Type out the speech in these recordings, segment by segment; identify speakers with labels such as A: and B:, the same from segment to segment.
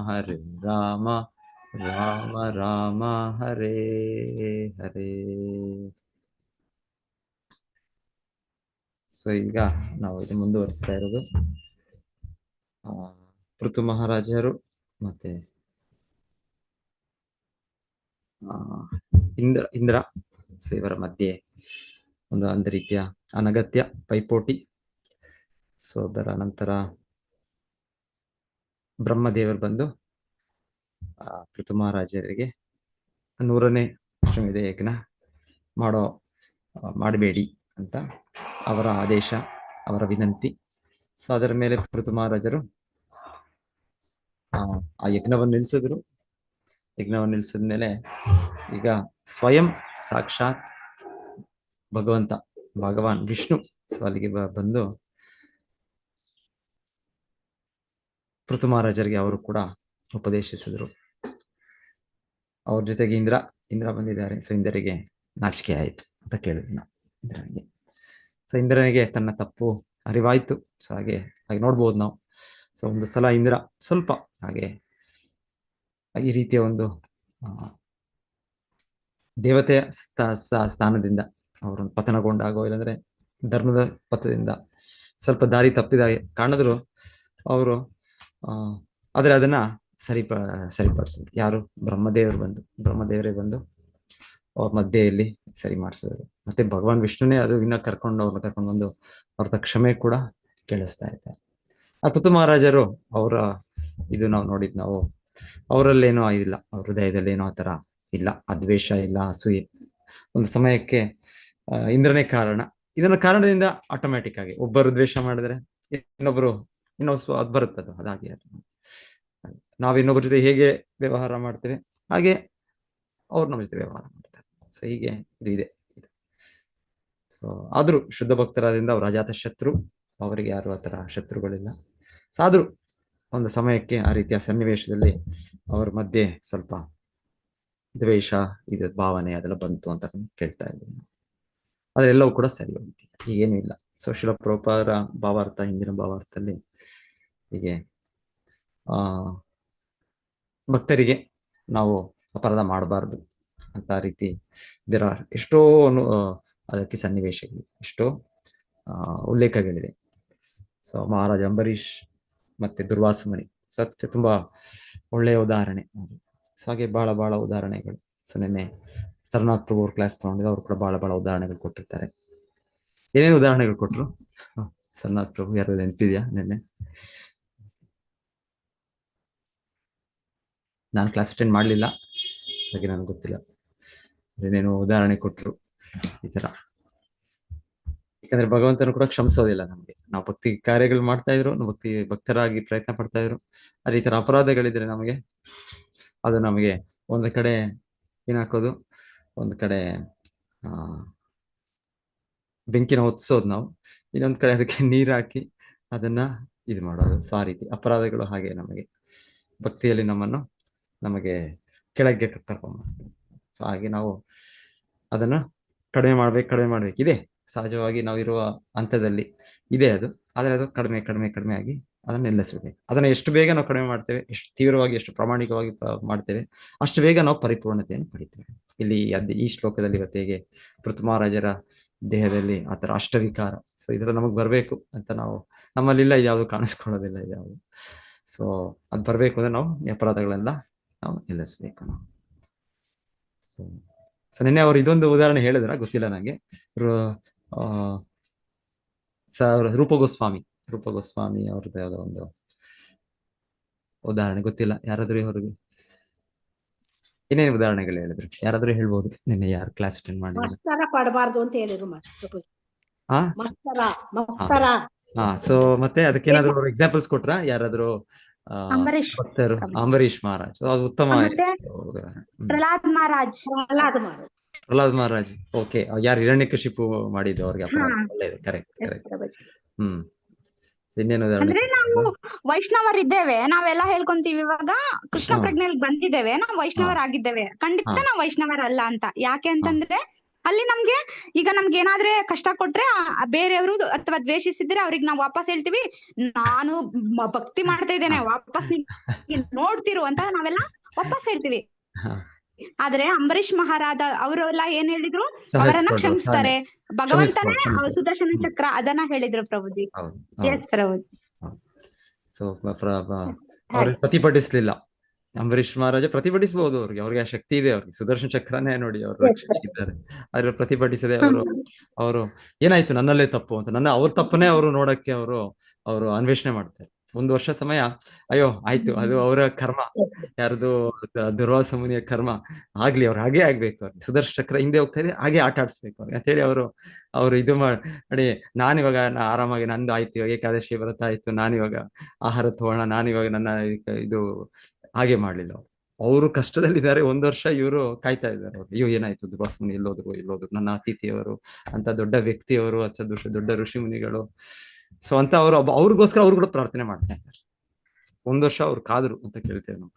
A: ಹರೇ ರಾಮ ರಾಮ ರಾಮ ಹರೇ ಹರೇ. So ಈಗ ನಾವು ಇದು ಮುಂದುವರಿಸ್ತಾ ಇರೋದು ಪೃಥು ಮಹಾರಾಜರು ಮತ್ತೆ ಇಂದ್ರ ಸೊ ಇವರ ಮಧ್ಯೆ ಒಂದು ರೀತಿಯ ಅನಗತ್ಯ ಪೈಪೋಟಿ. ಸೊ ಅದರ ನಂತರ ಬ್ರಹ್ಮದೇವರು ಬಂದು ಪೃಥು ಮಹಾರಾಜರಿಗೆ 100ನೇ ಅಶ್ವಮೇಧ ಯಜ್ಞ ಮಾಡಬೇಡಿ ಅಂತ ಅವರ ಆದೇಶ, ಅವರ ವಿನಂತಿ. ಸೊ ಅದರ ಮೇಲೆ ಪೃಥು ಮಹಾರಾಜರು ಆ ಯಜ್ಞವನ್ನು ನಿಲ್ಲಿಸಿದ್ರು. ಯಜ್ಞವನ್ನು ನಿಲ್ಲಿಸಿದ್ಮೇಲೆ ಈಗ ಸ್ವಯಂ ಸಾಕ್ಷಾತ್ ಭಗವಾನ್ ವಿಷ್ಣು ಸೊ ಅಲ್ಲಿಗೆ ಬಂದು ಪೃಥು ಮಹಾರಾಜರಿಗೆ ಅವರು ಕೂಡ ಉಪದೇಶಿಸಿದ್ರು. ಅವ್ರ ಜೊತೆಗೆ ಇಂದ್ರ ಬಂದಿದ್ದಾರೆ. ಸೊ ಇಂದ್ರನಿಗೆ ನಾಚಿಕೆ ಆಯಿತು ಅಂತ ಕೇಳಿದ್ವಿ ನಾವು ಇಂದ್ರನಿಗೆ. ಸೊ ಇಂದ್ರನಿಗೆ ತನ್ನ ತಪ್ಪು ಅರಿವಾಯ್ತು. ಸೊ ಹಾಗೆ ನೋಡ್ಬೋದು ನಾವು. ಸೊ ಒಂದು ಸಲ ಇಂದ್ರ ಸ್ವಲ್ಪ ಹಾಗೆ ಈ ರೀತಿಯ ಒಂದು ದೇವತೆಯ ಸ್ಥಾನದಿಂದ ಅವರನ್ನು ಪತನಗೊಂಡಾಗೋ ಇಲ್ಲಾಂದ್ರೆ ಧರ್ಮದ ಪಥದಿಂದ ಸ್ವಲ್ಪ ದಾರಿ ತಪ್ಪಿದ ಕಾಣಿದ್ರು ಅವರು. ಆದ್ರೆ ಅದನ್ನ ಸರಿಪಡಿಸಿದ್ರು. ಯಾರು? ಬ್ರಹ್ಮದೇವರೇ ಬಂದು ಅವ್ರ ಮಧ್ಯೆಯಲ್ಲಿ ಸರಿ ಮಾಡಿಸಿದ್ರು. ಮತ್ತೆ ಭಗವಾನ್ ವಿಷ್ಣುನೇ ಅದು ಅವ್ರನ್ನ ಕರ್ಕೊಂಡು ಬಂದು ಅವ್ರ ಕ್ಷಮೆ ಕೂಡ ಕೇಳಿಸ್ತಾ ಇದ್ದಾರೆ. ಆ ಪೃಥು ಮಹಾರಾಜರು ಅವರ ಇದು ನಾವು ಅವರಲ್ಲೇನೋ ಇಲ್ಲ, ಅವ್ರ ಹೃದಯದಲ್ಲಿ ಏನೋ ಆತರ ಇಲ್ಲ, ಅದ್ವೇಷ ಇಲ್ಲ, ಅಸೂಯೆ. ಒಂದು ಸಮಯಕ್ಕೆ ಇಂದ್ರನೇ ಕಾರಣ. ಇದನ್ನ ಕಾರಣದಿಂದ ಆಟೋಮ್ಯಾಟಿಕ್ ಆಗಿ ಒಬ್ಬರು ದ್ವೇಷ ಮಾಡಿದ್ರೆ ಇನ್ನೊಬ್ರು ಅದು ಬರುತ್ತದು. ಅದಾಗಿ ನಾವ್ ಇನ್ನೊಬ್ಬರ ಜೊತೆ ಹೇಗೆ ವ್ಯವಹಾರ ಮಾಡ್ತೇವೆ ಹಾಗೆ ಅವ್ರು ನಮ್ಮ ಜೊತೆ ವ್ಯವಹಾರ ಮಾಡ್ತಾರೆ. ಸೊ ಹೀಗೆ ಇದು ಇದೆ. ಸೊ ಆದ್ರೂ ಶುದ್ಧ ಭಕ್ತರಾದ್ರಿಂದ ಅವ್ರ ಅಜಾತ ಶತ್ರು, ಅವರಿಗೆ ಯಾರು ಆತರ ಶತ್ರುಗಳಿಲ್ಲ. ಆದ್ರೂ ಒಂದು ಸಮಯಕ್ಕೆ ಆ ರೀತಿಯ ಸನ್ನಿವೇಶದಲ್ಲಿ ಅವ್ರ ಮಧ್ಯೆ ಸ್ವಲ್ಪ ದ್ವೇಷ ಇದು ಭಾವನೆ ಅದೆಲ್ಲ ಬಂತು ಅಂತ ಕೇಳ್ತಾ ಇದ್ದೀನಿ. ಅದೆಲ್ಲವೂ ಕೂಡ ಸರಿ ಹೋಗ್ತಿ, ಈಗೇನು ಇಲ್ಲ. ಸೊ ಶಿಲ ಪ್ರಭುಪಾದರ ಭಾವಾರ್ಥ, ಹಿಂದಿನ ಭಾವಾರ್ಥದಲ್ಲಿ ಹೀಗೆ ಭಕ್ತರಿಗೆ ನಾವು ಅಪರಾಧ ಮಾಡಬಾರ್ದು ಅಂತ ರೀತಿ ಇದರ ಎಷ್ಟೋ ಅದಕ್ಕೆ ಸನ್ನಿವೇಶಗಳು, ಎಷ್ಟೋ ಉಲ್ಲೇಖಗಳಿದೆ. ಸೊ ಮಹಾರಾಜ ಅಂಬರೀಷ್ ಮತ್ತೆ ದುರ್ವಾಸ ಮುನಿ ಸತ್ಯ ತುಂಬಾ ಒಳ್ಳೆಯ ಉದಾಹರಣೆ. ಸೊ ಹಾಗೆ ಬಹಳ ಉದಾಹರಣೆಗಳು. ಸೊ ನಿನ್ನೆ ಸರ್ನಾಥ್ ಪ್ರಭು ಅವ್ರ ಕ್ಲಾಸ್ ತಗೊಂಡಿದ್ದು, ಅವ್ರು ಕೂಡ ಬಹಳ ಉದಾಹರಣೆಗಳು ಕೊಟ್ಟಿರ್ತಾರೆ. ಏನೇನು ಉದಾಹರಣೆಗಳು ಕೊಟ್ರು ಸರ್ನಾಥ್ ಪ್ರಭು? ಯಾರು ನೆನಪಿದ್ಯಾ? ನಿನ್ನೆ ನಾನು ಕ್ಲಾಸ್ ಅಟೆಂಡ್ ಮಾಡಲಿಲ್ಲ, ಹಾಗೆ ನನಗೆ ಗೊತ್ತಿಲ್ಲ ಏನೇನು ಉದಾಹರಣೆ ಕೊಟ್ರು ಈ ತರ. ಯಾಕಂದ್ರೆ ಭಗವಂತನು ಕೂಡ ಕ್ಷಮಿಸೋದಿಲ್ಲ ನಮ್ಗೆ. ನಾವು ಭಕ್ತಿ ಕಾರ್ಯಗಳು ಮಾಡ್ತಾ ಇದ್ರು, ಭಕ್ತರಾಗಿ ಪ್ರಯತ್ನ ಪಡ್ತಾ ಇದ್ರು, ಅದೇ ಈ ತರ ಅಪರಾಧಗಳಿದ್ರೆ ಅದು ನಮಗೆ ಒಂದು ಕಡೆ ಏನಾಕೋದು, ಒಂದು ಕಡೆ ಬೆಂಕಿನ ಹೊತ್ಸೋದು ನಾವು, ಇನ್ನೊಂದ್ ಕಡೆ ಅದಕ್ಕೆ ನೀರು ಹಾಕಿ ಅದನ್ನ ಇದು ಮಾಡೋದು. ಸೊ ಆ ರೀತಿ ಅಪರಾಧಗಳು ಹಾಗೆ ನಮಗೆ ಭಕ್ತಿಯಲ್ಲಿ ನಮಗೆ ಕೆಳಗೆ ಕರ್ಕೊಂಡು. ಸೊ ಹಾಗೆ ನಾವು ಅದನ್ನ ಕಡಿಮೆ ಮಾಡ್ಬೇಕು. ಇದೆ ಸಹಜವಾಗಿ ನಾವಿರುವ ಹಂತದಲ್ಲಿ ಇದೆ ಅದು. ಆದ್ರೆ ಅದು ಕಡಿಮೆ ಆಗಿ ಅದನ್ನ ನಿಲ್ಲಿಸಬೇಕು. ಅದನ್ನ ಎಷ್ಟು ಬೇಗ ನಾವು ಕಡಿಮೆ ಮಾಡ್ತೇವೆ, ಎಷ್ಟು ತೀವ್ರವಾಗಿ, ಎಷ್ಟು ಪ್ರಾಮಾಣಿಕವಾಗಿ ಮಾಡ್ತೇವೆ, ಅಷ್ಟು ಬೇಗ ನಾವು ಪರಿಪೂರ್ಣತೆಯನ್ನು ಪಡಿತೇವೆ. ಇಲ್ಲಿ ಈ ಶ್ಲೋಕದಲ್ಲಿ ಇವತ್ತು ಹೇಗೆ ಪೃಥು ಮಹಾರಾಜರ ದೇಹದಲ್ಲಿ ಆತರ ಅಷ್ಟವಿಕಾರ, ಸೊ ಇದರ ನಮಗ್ ಬರ್ಬೇಕು ಅಂತ ನಮ್ಮಲ್ಲಿಲ್ಲ, ಯಾವುದು ಕಾಣಿಸ್ಕೊಳ್ಳೋದಿಲ್ಲ ಯಾವುದು. ಸೊ ಅದ್ ಬರ್ಬೇಕು ಅಂದ್ರೆ ನಾವು ಈ ಅಪರಾಧಗಳೆಲ್ಲ ನಾವು ನಿಲ್ಲಿಸ್ಬೇಕು ನಾವು. ಸೊ ನಿನ್ನೆ ಅವ್ರು ಇದೊಂದು ಉದಾಹರಣೆ ಹೇಳಿದ್ರ, ಗೊತ್ತಿಲ್ಲ ನಂಗೆ. ರೂಪ ಗೋಸ್ವಾಮಿ ಅವ್ರದ್ದು ಯಾವುದೋ ಒಂದು ಉದಾಹರಣೆ ಗೊತ್ತಿಲ್ಲ. ಯಾರಾದ್ರೂ ಅವ್ರಿಗೆ ಏನೇನು ಉದಾಹರಣೆಗಳು ಹೇಳಿದ್ರು? ಯಾರಾದ್ರೂ ಹೇಳ್ಬೋದು? ನಿನ್ನೆ ಯಾರು ಕ್ಲಾಸ್ ಅಟೆಂಡ್ ಮಾಡಿ
B: ಪಡಬಾರ್ದು ಅಂತ ಹೇಳಿದ್ರು.
A: ಸೊ ಮತ್ತೆ ಅದಕ್ಕೇನಾದ್ರು ಎಕ್ಸಾಂಪಲ್ಸ್ ಕೊಟ್ರ ಯಾರಾದ್ರೂ? ಭಕ್ತರು ಅಂಬರೀಷ್ ಮಹಾರಾಜ್, ಅದು ಉತ್ತಮ. ಪ್ರಹ್ಲಾದ್ ಮಹಾರಾಜ್, ಓಕೆ. ಯಾರು ಹಿರಣ್ಯಕಶಿಪು ಮಾಡಿದ್ದು ಅವ್ರಿಗೆ ಅಪರಾಧ? ಒಳ್ಳೇದು, ಕರೆಕ್ಟ್.
C: ಅಂದ್ರೆ ನಾವು ವೈಷ್ಣವರಿದ್ದೇವೆ, ನಾವೆಲ್ಲ ಹೇಳ್ಕೊಂತೀವಿ. ಇವಾಗ ಕೃಷ್ಣ ಪ್ರಜ್ಞೆಯಲ್ಲಿ ಬಂದಿದ್ದೇವೆ, ನಾವು ವೈಷ್ಣವರಾಗಿದ್ದೇವೆ. ಖಂಡಿತ ನಾವು ವೈಷ್ಣವರಲ್ಲ ಅಂತ. ಯಾಕೆ ಅಂತಂದ್ರೆ ಅಲ್ಲಿ ನಮ್ಗೆ ಈಗ ನಮ್ಗೆ ಏನಾದ್ರೆ ಕಷ್ಟ ಕೊಟ್ರೆ ಬೇರೆಯವರು ಅಥವಾ ದ್ವೇಷಿಸಿದ್ರೆ ಅವ್ರಿಗೆ ನಾವು ವಾಪಸ್ ಹೇಳ್ತೀವಿ, ನಾನು ಭಕ್ತಿ ಮಾಡ್ತಾ ಇದ್ದೇನೆ, ವಾಪಸ್ ನೋಡ್ತಿರು ಅಂತ ನಾವೆಲ್ಲ ವಾಪಸ್ ಹೇಳ್ತೀವಿ. ಆದ್ರೆ ಅಂಬರೀಷ್ ಮಹಾರಾಜ ಅವರೆಲ್ಲ ಏನ್ ಹೇಳಿದ್ರು, ಅವರನ್ನ ಕ್ಷಮಿಸ್ತಾರೆ. ಭಗವಂತನೇ ಸುದರ್ಶನ ಚಕ್ರ ಅದನ್ನ ಹೇಳಿದ್ರು ಪ್ರಭುಜಿ. ಎಸ್ ಪ್ರಭುಜಿ.
A: ಸೊ ಅವ್ರಿಗೆ ಪ್ರತಿಭಟಿಸ್ಲಿಲ್ಲ. ಅಂಬರೀಷ್ ಮಹಾರಾಜ ಪ್ರತಿಭಟಿಸಬಹುದು, ಅವ್ರಿಗೆ ಆ ಶಕ್ತಿ ಇದೆ, ಅವ್ರಿಗೆ ಸುದರ್ಶನ ಚಕ್ರನೇ ನೋಡಿ ಅವರು ರಕ್ಷಿಸಿದ್ದಾರೆ. ಆದ್ರೆ ಪ್ರತಿಭಟಿಸದೆ ಅವರು ಏನಾಯ್ತು ನನ್ನಲ್ಲೇ ತಪ್ಪು ಅಂತ ಅವ್ರ ತಪ್ಪನ್ನೇ ಅವರು ನೋಡಕ್ಕೆ ಅವರು ಅನ್ವೇಷಣೆ ಮಾಡ್ತಾರೆ. 1 ವರ್ಷ ಸಮಯ, ಅಯ್ಯೋ ಆಯ್ತು ಅದು ಅವರ ಕರ್ಮ, ಯಾರ್ದು ದುರ್ವಾಸ ಮುನಿಯ ಕರ್ಮ, ಆಗ್ಲಿ ಅವ್ರು ಹಾಗೆ ಆಗ್ಬೇಕು, ಅವ್ರಿಗೆ ಸುದರ್ಶನ ಚಕ್ರ ಹಿಂದೆ ಹೋಗ್ತಾ ಇದೆ, ಹಾಗೆ ಆಟ ಆಡಿಸ್ಬೇಕು ಅವ್ರಿಗೆ ಅಂತ ಹೇಳಿ ಅವರು ಇದು ಮಾಡಿ, ನಾನಿವಾಗ ಆರಾಮಾಗಿ ನಂದು ಆಯ್ತು, ಇವಾಗ ಏಕಾದಶಿ ವ್ರತ ಆಯ್ತು, ನಾನಿವಾಗ ಆಹಾರ ತಗೋಣ, ನಾನಿವಾಗ ನನ್ನ ಇದು ಹಾಗೆ ಮಾಡ್ಲಿಲ್ಲ. ಅವರು ಕಷ್ಟದಲ್ಲಿದ್ದಾರೆ 1 ವರ್ಷ, ಇವರು ಕಾಯ್ತಾ ಇದ್ದಾರೆ. ಅವ್ರು ಅಯ್ಯೋ ಏನಾಯ್ತು, ದುರ್ವಾಸ ಮುನಿ ಎಲ್ಲೋದ್ರು, ನನ್ನ ಅತಿಥಿಯವರು ಅಂತ ದೊಡ್ಡ ವ್ಯಕ್ತಿಯವರು, ದೊಡ್ಡ ಋಷಿ ಮುನಿಗಳು. ಸೊ ಅಂತ ಅವ್ರಿಗೋಸ್ಕರ ಅವ್ರು ಕೂಡ ಪ್ರಾರ್ಥನೆ ಮಾಡ್ತಾ ಇದ್ದಾರೆ. 1 ವರ್ಷ ಅವ್ರು ಕಾದ್ರು ಅಂತ ಕೇಳ್ತೇವೆ ನಾವು.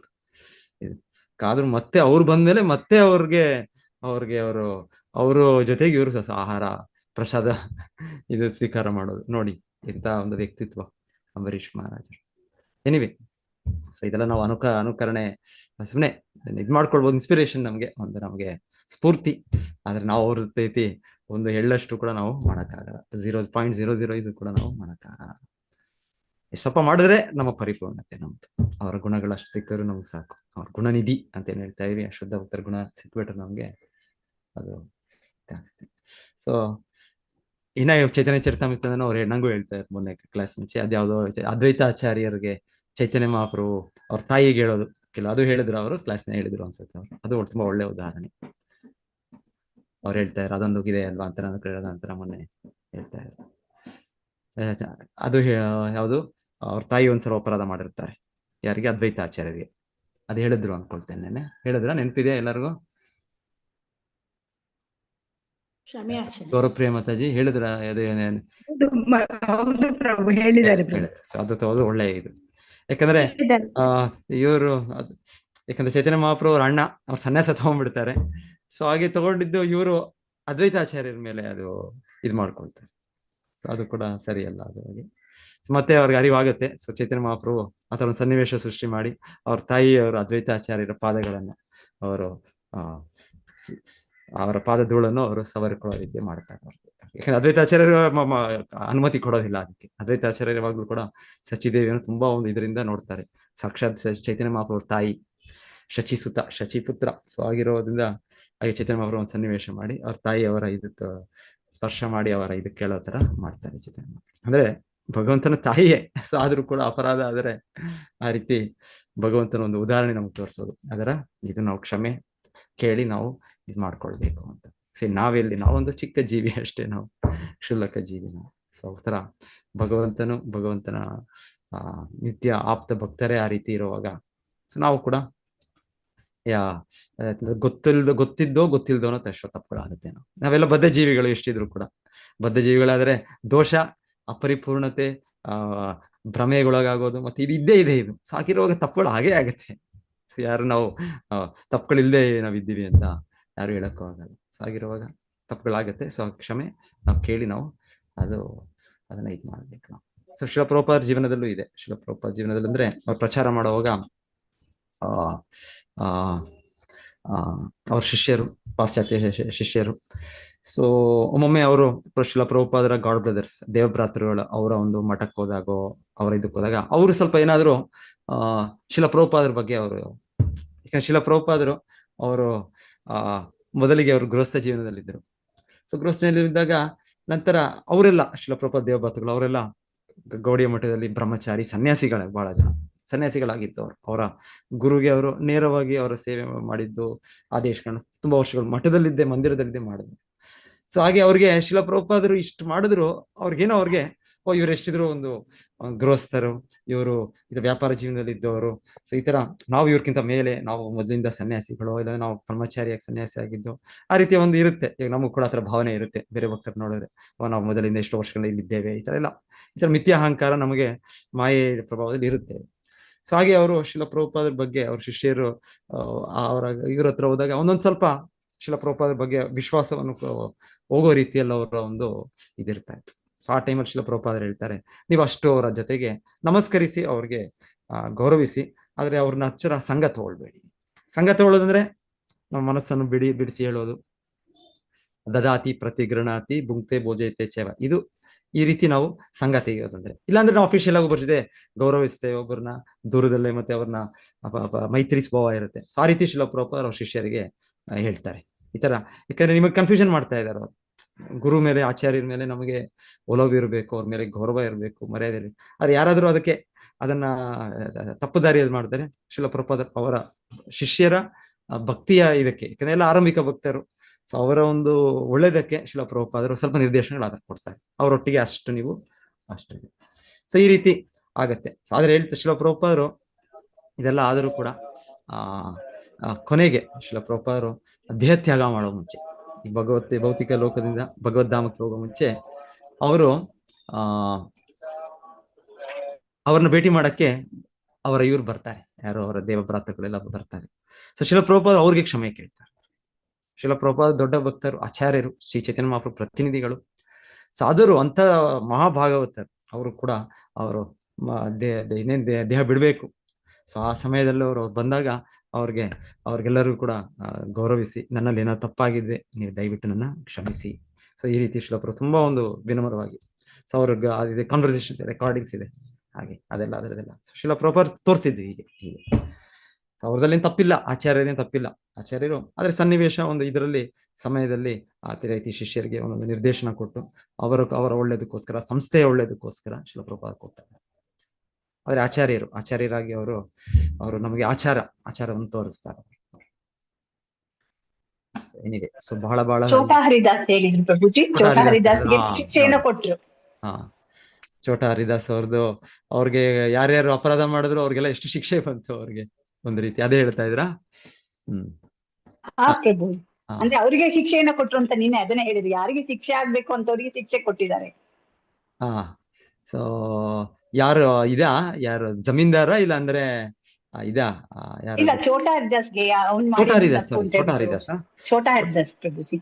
A: ಕಾದ್ರು ಮತ್ತೆ ಅವ್ರು ಬಂದ್ಮೇಲೆ ಮತ್ತೆ ಅವ್ರಿಗೆ ಅವರು ಜೊತೆಗೆ ಇವರು ಆಹಾರ ಪ್ರಸಾದ ಇದು ಸ್ವೀಕಾರ ಮಾಡೋದು. ನೋಡಿ ಎಂತ ಒಂದು ವ್ಯಕ್ತಿತ್ವ ಅಂಬರೀಷ್ ಮಹಾರಾಜರು. ಎನಿವೆ, ಸೊ ಇದೆಲ್ಲ ನಾವು ಅನುಕರಣೆ ಸುಮ್ಮನೆ ಇದ್ ಮಾಡ್ಕೊಳ್ಬೋದು, ಇನ್ಸ್ಪಿರೇಷನ್ ನಮ್ಗೆ ಸ್ಫೂರ್ತಿ. ಆದ್ರೆ ನಾವು ಅವ್ರ ರೀತಿ ಒಂದು ಎಳ್ಳಷ್ಟು ಕೂಡ ನಾವು ಮಾಡಕ್ಕಾಗಲ್ಲ, 0.005 ಕೂಡ ನಾವು ಮಾಡಕ್ಕಾಗಲ್ಲ. ಎಷ್ಟಪ್ಪ ಮಾಡಿದ್ರೆ ನಮ್ಮ ಪರಿಪೂರ್ಣತೆ ನಮ್ದು. ಅವರ ಗುಣಗಳಷ್ಟು ಸಿಕ್ಕರು ನಮ್ಗೆ ಸಾಕು. ಅವ್ರ ಗುಣನಿಧಿ ಅಂತ ಏನ್ ಹೇಳ್ತಾ ಇವಿ, ಶುದ್ಧ ಭಕ್ತರ ಗುಣ ಸಿಕ್ಬಿಟ್ರೆ ನಮ್ಗೆ ಅದು. ಸೊ ಇನ್ನ ಚೈತನ್ಯ ಚರಿತಾಮೃತ ಅವ್ರು ನಂಗೂ ಹೇಳ್ತಾರೆ ಮೊನ್ನೆ ಕ್ಲಾಸ್ ಮುಂಚೆ, ಅದ್ಯಾವುದೋ ಅದ್ವೈತಾಚಾರ್ಯರಿಗೆ ಚೈತನ್ಯ ಮಹಾಪ್ರಭು ಅವ್ರ ತಾಯಿಗೆ ಹೇಳೋದು ಅದು ಹೇಳಿದ್ರು, ಅವರು ಕ್ಲಾಸ್ನ ಹೇಳಿದ್ರು ಅನ್ಸುತ್ತೆ ಅವ್ರು. ಅದು ತುಂಬಾ ಒಳ್ಳೆ ಉದಾಹರಣೆ. ಅವ್ರು ಹೇಳ್ತಾ ಇದ್ರು ಅದೊಂದು ಇದೆ ಅಲ್ವಾ ಅಂತ ನಂತರ ಮೊನ್ನೆ ಹೇಳ್ತಾ ಇದ್ರು. ಅದು ಯಾವುದು, ಅವ್ರ ತಾಯಿ ಒಂದ್ಸಲ ಅಪರಾಧ ಮಾಡಿರ್ತಾರೆ, ಯಾರಿಗೆ, ಅದ್ವೈತಾಚಾರ್ಯರಿಗೆ. ಅದು ಹೇಳಿದ್ರು ಅನ್ಕೊಳ್ತೇನೆ, ಹೇಳಿದ್ರ ನೆನಪಿದೆ ಎಲ್ಲರಿಗೂ? ಗೌರವಪ್ರಿಯ ಮಾತಾಜಿ ಹೇಳಿದ್ರ? ಅದು ಒಳ್ಳೆ ಇದು. ಯಾಕಂದ್ರೆ ಯಾಕಂದ್ರೆ ಚೈತನ್ಯ ಮಹಾಪ್ರಭು ಅವ್ರ ಅಣ್ಣ ಅವ್ರ ಸನ್ಯಾಸ ತಗೊಂಡ್ಬಿಡ್ತಾರೆ. ಸೊ ಹಾಗೆ ತಗೊಂಡಿದ್ದು ಇವರು ಅದ್ವೈತಾಚಾರ್ಯರ ಮೇಲೆ ಅದು ಇದು ಮಾಡ್ಕೊಳ್ತಾರೆ. ಅದು ಕೂಡ ಸರಿಯಲ್ಲ ಅದು. ಹಾಗೆ ಮತ್ತೆ ಅವ್ರಿಗೆ ಅರಿವಾಗುತ್ತೆ. ಸೊ ಚೈತನ್ಯ ಮಹಾಪ್ರಭು ಆತರ ಒಂದು ಸನ್ನಿವೇಶ ಸೃಷ್ಟಿ ಮಾಡಿ ಅವ್ರ ತಾಯಿಯವರು ಅದ್ವೈತಾಚಾರ್ಯರ ಪಾದಗಳನ್ನು ಅವರ ಪಾದ ಧೂಳನ್ನು ಅವರು ಸವರಿಕೊಳ್ಳೋ ರೀತಿ ಮಾಡ್ತಾರೆ. ಯಾಕಂದ್ರೆ ಅದ್ವೈತಾಚಾರ್ಯರು ಅನುಮತಿ ಕೊಡೋದಿಲ್ಲ ಅದಕ್ಕೆ. ಅದ್ವೈತಾಚಾರ್ಯರು ಯಾವಾಗ್ಲೂ ಕೂಡ ಸಚಿದೇವಿಯನ್ನು ತುಂಬಾ ಒಂದು ಇದರಿಂದ ನೋಡ್ತಾರೆ. ಸಾಕ್ಷಾತ್ ಚೈತನ್ಯ ಮಹಾಪ್ರಭು ತಾಯಿ ಶಚಿಪುತ್ರ. ಸೊ ಆಗಿರೋದ್ರಿಂದ ಹಾಗೆ ಚೈತನ್ಯ ಮಹಾಪ್ರಭು ಒಂದು ಸನ್ನಿವೇಶ ಮಾಡಿ ಅವ್ರ ತಾಯಿ ಅವರ ಇದಕ್ಕೆ ಸ್ಪರ್ಶ ಮಾಡಿ ಅವರ ಇದು ಕೇಳೋ ತರ ಮಾಡ್ತಾರೆ ಚೈತನ್ಯ ಮಹಾಪ್ರಭು. ಅಂದ್ರೆ ಭಗವಂತನ ತಾಯಿಯೇ. ಸೊ ಆದ್ರೂ ಕೂಡ ಅಪರಾಧ ಆದರೆ ಆ ರೀತಿ ಭಗವಂತನ ಒಂದು ಉದಾಹರಣೆ ನಮ್ಗೆ ತೋರಿಸೋದು. ಅದರ ಇದು ನಾವು ಕ್ಷಮೆ ಕೇಳಿ ನಾವು ಇದು ಮಾಡ್ಕೊಳ್ಬೇಕು ಅಂತ. ಸರಿ, ನಾವೊಂದು ಚಿಕ್ಕ ಜೀವಿ ಅಷ್ಟೇ, ನಾವು ಕ್ಷುಲ್ಲಕ ಜೀವಿ ನಾವು. ಸೊ ತರ ಭಗವಂತನ ನಿತ್ಯ ಆಪ್ತ ಭಕ್ತರೇ ಆ ರೀತಿ ಇರುವಾಗ, ಸೊ ನಾವು ಕೂಡ ಗೊತ್ತಿಲ್ದೋ ಅನ್ನೋ ಎಷ್ಟೋ ತಪ್ಪುಗಳಾಗುತ್ತೆ. ನಾವೆಲ್ಲ ಬದ್ಧ ಜೀವಿಗಳು, ಎಷ್ಟಿದ್ರು ಕೂಡ ಬದ್ಧ ಜೀವಿಗಳಾದ್ರೆ ದೋಷ, ಅಪರಿಪೂರ್ಣತೆ, ಭ್ರಮೆಗೊಳಗಾಗೋದು ಮತ್ತೆ ಇದ್ದೇ ಇದೆ. ಇದು ಸಾಕಿರುವಾಗ ತಪ್ಪುಗಳು ಹಾಗೇ ಆಗುತ್ತೆ. ಸೊ ಯಾರು ನಾವು ತಪ್ಪುಗಳಿಲ್ಲದೆ ನಾವಿದ್ದೀವಿ ಅಂತ ಯಾರು ಹೇಳಕ್ಕೂ ಆಗಲ್ಲ. ಸೊ ಆಗಿರುವಾಗ ತಪ್ಪುಗಳಾಗತ್ತೆ. ಸೊ ಕ್ಷಮೆ ನಾವು ಕೇಳಿ ನಾವು ಅದನ್ನ ಇದು ಮಾಡ್ಬೇಕು ನಾವು. ಸೊ ಶಿಲ ಪ್ರಭುಪಾದರ ಜೀವನದಲ್ಲೂ ಇದೆ. ಶಿಲ ಪ್ರಭುಪಾದರ ಜೀವನದಲ್ಲಿ ಅಂದ್ರೆ ಅವ್ರು ಪ್ರಚಾರ ಮಾಡುವಾಗ ಅವ್ರ ಶಿಷ್ಯರು, ಪಾಶ್ಚಾತ್ಯ ಶಿಷ್ಯರು, ಸೊ ಒಮ್ಮೊಮ್ಮೆ ಅವರು ಶಿಲ ಪ್ರಭುಪಾದರ ಗಾಡ್ ಬ್ರದರ್ಸ್, ದೇವಭ್ರಾತೃಗಳು ಅವರ ಒಂದು ಮಠಕ್ಕೆ ಹೋದಾಗೋ ಅವರ ಇದಕ್ಕೆ ಹೋದಾಗ ಅವರು ಸ್ವಲ್ಪ ಏನಾದ್ರು ಶಿಲ ಪ್ರಭುಪಾದರ ಬಗ್ಗೆ ಅವರು, ಯಾಕಂದ್ರೆ ಶಿಲ ಪ್ರಭುಪಾದರು ಅವರು ಮೊದಲಿಗೆ ಅವರು ಗೃಹಸ್ಥ ಜೀವನದಲ್ಲಿದ್ದರು. ಸೊ ಗೃಹಸ್ಥಿದ್ದಾಗ ನಂತರ ಅವರೆಲ್ಲ ಶಿಲ ಪ್ರಭುಪಾದ ದೇವಭ್ರಾತೃಗಳು ಅವರೆಲ್ಲ ಗೌಡಿಯ ಮಠದಲ್ಲಿ ಬ್ರಹ್ಮಚಾರಿ ಸನ್ಯಾಸಿಗಳೇ, ಬಹಳ ಜನ ಸನ್ಯಾಸಿಗಳಾಗಿತ್ತು. ಅವರ ಗುರುಗೆ ಅವರು ನೇರವಾಗಿ ಅವರ ಸೇವೆ ಮಾಡಿದ್ದು, ಆದೇಶಗಳನ್ನು ತುಂಬಾ ವರ್ಷಗಳು ಮಠದಲ್ಲಿದ್ದೆ, ಮಂದಿರದಲ್ಲಿದ್ದೆ ಮಾಡಿದ್ರು. ಸೊ ಹಾಗೆ ಅವ್ರಿಗೆ ಶಿಲ ಪ್ರಭುಪಾದರು ಇಷ್ಟು ಮಾಡಿದ್ರು, ಅವ್ರಿಗೆ ಇವ್ರು ಎಷ್ಟಿದ್ರು ಒಂದು ಗೃಹಸ್ಥರು, ಇವರು ಇದು ವ್ಯಾಪಾರ ಜೀವನದಲ್ಲಿ ಇದ್ದವರು. ಸೊ ಈ ತರ ನಾವು ಇವ್ರಕ್ಕಿಂತ ಮೇಲೆ, ನಾವು ಮೊದಲಿಂದ ಸನ್ಯಾಸಿಗಳು, ಇಲ್ಲ ನಾವು ಬ್ರಹ್ಮಚಾರಿಯಾಗಿ ಸನ್ಯಾಸಿ ಆಗಿದ್ದು, ಆ ರೀತಿಯ ಒಂದು ಇರುತ್ತೆ. ಈಗ ನಮಗೂ ಕೂಡ ಆತರ ಭಾವನೆ ಇರುತ್ತೆ ಬೇರೆ ಭಕ್ತರು ನೋಡಿದ್ರೆ, ನಾವು ಮೊದಲಿಂದ ಎಷ್ಟೋ ವರ್ಷಗಳಿಂದ ಇಲ್ಲಿದ್ದೇವೆ, ಈ ತರ ಮಿಥ್ಯಾ ಅಹಂಕಾರ ನಮಗೆ ಮಾಯೆ ಪ್ರಭಾವದಲ್ಲಿ ಇರುತ್ತೆ. ಸೊ ಹಾಗೆ ಅವರು ಶಿಲ ಪ್ರಭುಪಾದರ ಬಗ್ಗೆ ಅವ್ರ ಶಿಷ್ಯರು ಇವ್ರ ಹತ್ರ ಹೋದಾಗ ಒಂದೊಂದ್ ಸ್ವಲ್ಪ ಶಿಲ ಪ್ರಭುಪಾದರ ಬಗ್ಗೆ ವಿಶ್ವಾಸವನ್ನು ಹೋಗೋ ರೀತಿಯಲ್ಲಿ ಅವರ ಒಂದು ಇದಿರ್ತಾ ಇತ್ತು. ಸೊ ಆ ಟೈಮಲ್ಲಿ ಶಿಲ ಪ್ರಭುಪಾದರು ಹೇಳ್ತಾರೆ, ನೀವು ಅಷ್ಟು ಅವರ ಜೊತೆಗೆ ನಮಸ್ಕರಿಸಿ ಅವ್ರಿಗೆ ಗೌರವಿಸಿ, ಆದ್ರೆ ಅವ್ರನ್ನ ಅಚ್ಚರ ಸಂಘ ತಗೊಳ್ಬೇಡಿ. ಸಂಘ ತಗೊಳ್ಳೋದಂದ್ರೆ ನಮ್ಮ ಮನಸ್ಸನ್ನು ಬಿಡಿಸಿ ಹೇಳೋದು, ದದಾತಿ ಪ್ರತಿಗೃಣಾತಿ ಭುಂಕ್ತೆ ಭೋಜಯತೆ ಚೇವ, ಇದು ಈ ರೀತಿ ನಾವು ಸಂಘ ತೆಗೆಯೋದಂದ್ರೆ. ಇಲ್ಲಾಂದ್ರೆ ನಾವು ಅಫಿಷಿಯಲ್ ಆಗಿ ಒಬ್ಬರ ಜೊತೆ ಗೌರವಿಸ್ತೇವೆ, ಒಬ್ಬರನ್ನ ದೂರದಲ್ಲೇ, ಮತ್ತೆ ಅವ್ರನ್ನ ಮೈತ್ರಿ ಸ್ವಭಾವ ಇರುತ್ತೆ. ಸೊ ಆ ರೀತಿ ಶಿಲ ಪ್ರಭುಪಾದರು ಅವ್ರ ಶಿಷ್ಯರಿಗೆ ಹೇಳ್ತಾರೆ ಈ ತರ. ಯಾಕಂದ್ರೆ ನಿಮಗೆ ಕನ್ಫ್ಯೂಷನ್ ಮಾಡ್ತಾ ಇದ್ದಾರೆ ಅವರು, ಗುರು ಮೇಲೆ ಆಚಾರ್ಯರ ಮೇಲೆ ನಮಗೆ ಒಲವು ಇರಬೇಕು, ಅವ್ರ ಮೇಲೆ ಗೌರವ ಇರಬೇಕು, ಮರ್ಯಾದೆ ಇರಬೇಕು. ಆದ್ರೆ ಯಾರಾದ್ರೂ ಅದನ್ನ ತಪ್ಪು ದಾರಿಯಲ್ಲಿ ಮಾಡ್ತಾರೆ. ಶಿಲ ಪ್ರಭುಪಾದರು ಅವರ ಶಿಷ್ಯರ ಭಕ್ತಿಯ ಇದಕ್ಕೆ, ಯಾಕಂದ್ರೆ ಎಲ್ಲ ಆರಂಭಿಕ ಭಕ್ತರು, ಸೊ ಅವರ ಒಂದು ಒಳ್ಳೇದಕ್ಕೆ ಶಿಲ ಪ್ರಭುಪಾದರು ಸ್ವಲ್ಪ ನಿರ್ದೇಶನಗಳು ಕೊಡ್ತಾರೆ. ಅವರೊಟ್ಟಿಗೆ ಅಷ್ಟು ನೀವು ಅಷ್ಟು. ಸೊ ಈ ರೀತಿ ಆಗತ್ತೆ. ಸೊ ಆದ್ರೆ ಹೇಳ್ತಾರೆ ಶಿಲ ಪ್ರಭುಪಾದರು ಇದೆಲ್ಲ ಆದರೂ ಕೂಡ ಕೊನೆಗೆ ಶಿಲ ಪ್ರಭುಪಾದರು ದೇಹ ತ್ಯಾಗ ಮಾಡೋ ಮುಂಚೆ, ಈ ಭೌತಿಕ ಲೋಕದಿಂದ ಭಗವದ್ಧಾಮಕ್ಕೆ ಹೋಗೋ ಮುಂಚೆ ಅವರು ಅವ್ರನ್ನ ಭೇಟಿ ಮಾಡಕ್ಕೆ ಇವ್ರು ಬರ್ತಾರೆ, ಯಾರೋ ಅವರ ದೇವಭ್ರಾತಗಳೆಲ್ಲ ಬರ್ತಾರೆ. ಸೊ ಶಿಲ ಪ್ರಭುಪಾದರು ಅವ್ರಿಗೆ ಕ್ಷಮೆ ಕೇಳ್ತಾರೆ. ಶಿಲ ಪ್ರಭುಪಾದರು ದೊಡ್ಡ ಭಕ್ತರು, ಆಚಾರ್ಯರು, ಶ್ರೀ ಚೈತನ್ಯ ಮಹಾಪ್ರಭು ಪ್ರತಿನಿಧಿಗಳು, ಸಾಧುರು, ಅಂತ ಮಹಾಭಾಗವತರು. ಅವರು ಕೂಡ ಅವರು ದೇಹ ಬಿಡಬೇಕು. ಸೊ ಆ ಸಮಯದಲ್ಲಿ ಅವರು ಬಂದಾಗ ಅವ್ರಿಗೆಲ್ಲರೂ ಕೂಡ ಗೌರವಿಸಿ, ನನ್ನಲ್ಲಿ ಏನೋ ತಪ್ಪಾಗಿದೆ, ನೀವು ದಯವಿಟ್ಟು ನನ್ನ ಕ್ಷಮಿಸಿ. ಸೊ ಈ ರೀತಿ ಶಿಲ ಪ್ರಭು ತುಂಬಾ ಒಂದು ವಿನಮ್ರವಾಗಿ, ಸೊ ಅವ್ರಿಗೆ ಕಾನ್ವರ್ಸೇಷನ್ಸ್ ರೆಕಾರ್ಡಿಂಗ್ಸ್ ಇದೆ, ಹಾಗೆ ಅದೆಲ್ಲ ಅದರದೆಲ್ಲ ಶಿಲ ಪ್ರಭುಪಾದರು ತೋರಿಸಿದ್ವಿ ಹೀಗೆ. ಸೊ ಅವ್ರದಲ್ಲೇನು ತಪ್ಪಿಲ್ಲ, ಆಚಾರ್ಯರೇನು ತಪ್ಪಿಲ್ಲ, ಆಚಾರ್ಯರು. ಆದ್ರೆ ಸನ್ನಿವೇಶ ಒಂದು ಇದರಲ್ಲಿ ಸಮಯದಲ್ಲಿ ಆ ರೀತಿ ಶಿಷ್ಯರಿಗೆ ಒಂದೊಂದು ನಿರ್ದೇಶನ ಕೊಟ್ಟು ಅವರ ಒಳ್ಳೇದಕ್ಕೋಸ್ಕರ, ಸಂಸ್ಥೆಯ ಒಳ್ಳೇದಕ್ಕೋಸ್ಕರ ಶಿಲ ಪ್ರಭುಪಾದರು ಕೊಟ್ಟಾರೆ. ಆದ್ರೆ ಆಚಾರ್ಯರಾಗಿ ಅವರು ನಮಗೆ ಆಚಾರವನ್ನು ತೋರಿಸ್ತಾರೆ. ಏನಿದೆ, ಸೊ ಬಹಳ
B: ಛೋಟಾ ಹರಿದಾಸ್ ಹೇಳಿದ್ರು ಪ್ರಭುಜಿ, ಛೋಟಾ ಹರಿದಾಸ್ಗೆ ಶಿಕ್ಷೆಯನ್ನು ಕೊಟ್ರು.
A: ಛೋಟಾ ಹರಿದಾಸ್ ಅವ್ರಿಗೆ ಯಾರ್ಯಾರು ಅಪರಾಧ ಮಾಡಿದ್ರು ಅವ್ರಿಗೆಲ್ಲ ಎಷ್ಟು ಶಿಕ್ಷೆ ಬಂತು ಅವ್ರಿಗೆ, ಒಂದು ರೀತಿ ಅದೇ ಹೇಳ್ತಾ ಇದ್ರಾ?
B: ಪ್ರಭು, ಅಂದ್ರೆ ಅವರಿಗೆ ಶಿಕ್ಷೆಯನ್ನ ಕೊಟ್ರು ಅಂತ ನೀನೆ ಅದನ್ನೇ ಹೇಳಿದ್ರು, ಯಾರಿಗೆ ಶಿಕ್ಷೆ ಆಗ್ಬೇಕು ಅಂತ ಅವ್ರಿಗೆ ಶಿಕ್ಷೆ ಕೊಟ್ಟಿದ್ದಾರೆ.
A: ಸೊ ಯಾರು ಜಮೀನ್ದಾರ ಇಲ್ಲ ಅಂದ್ರೆ
B: ಇಲ್ಲ, ಛೋಟಾ ಹರಿದಾಸ್ಗೆ ಪ್ರಭುಜಿ.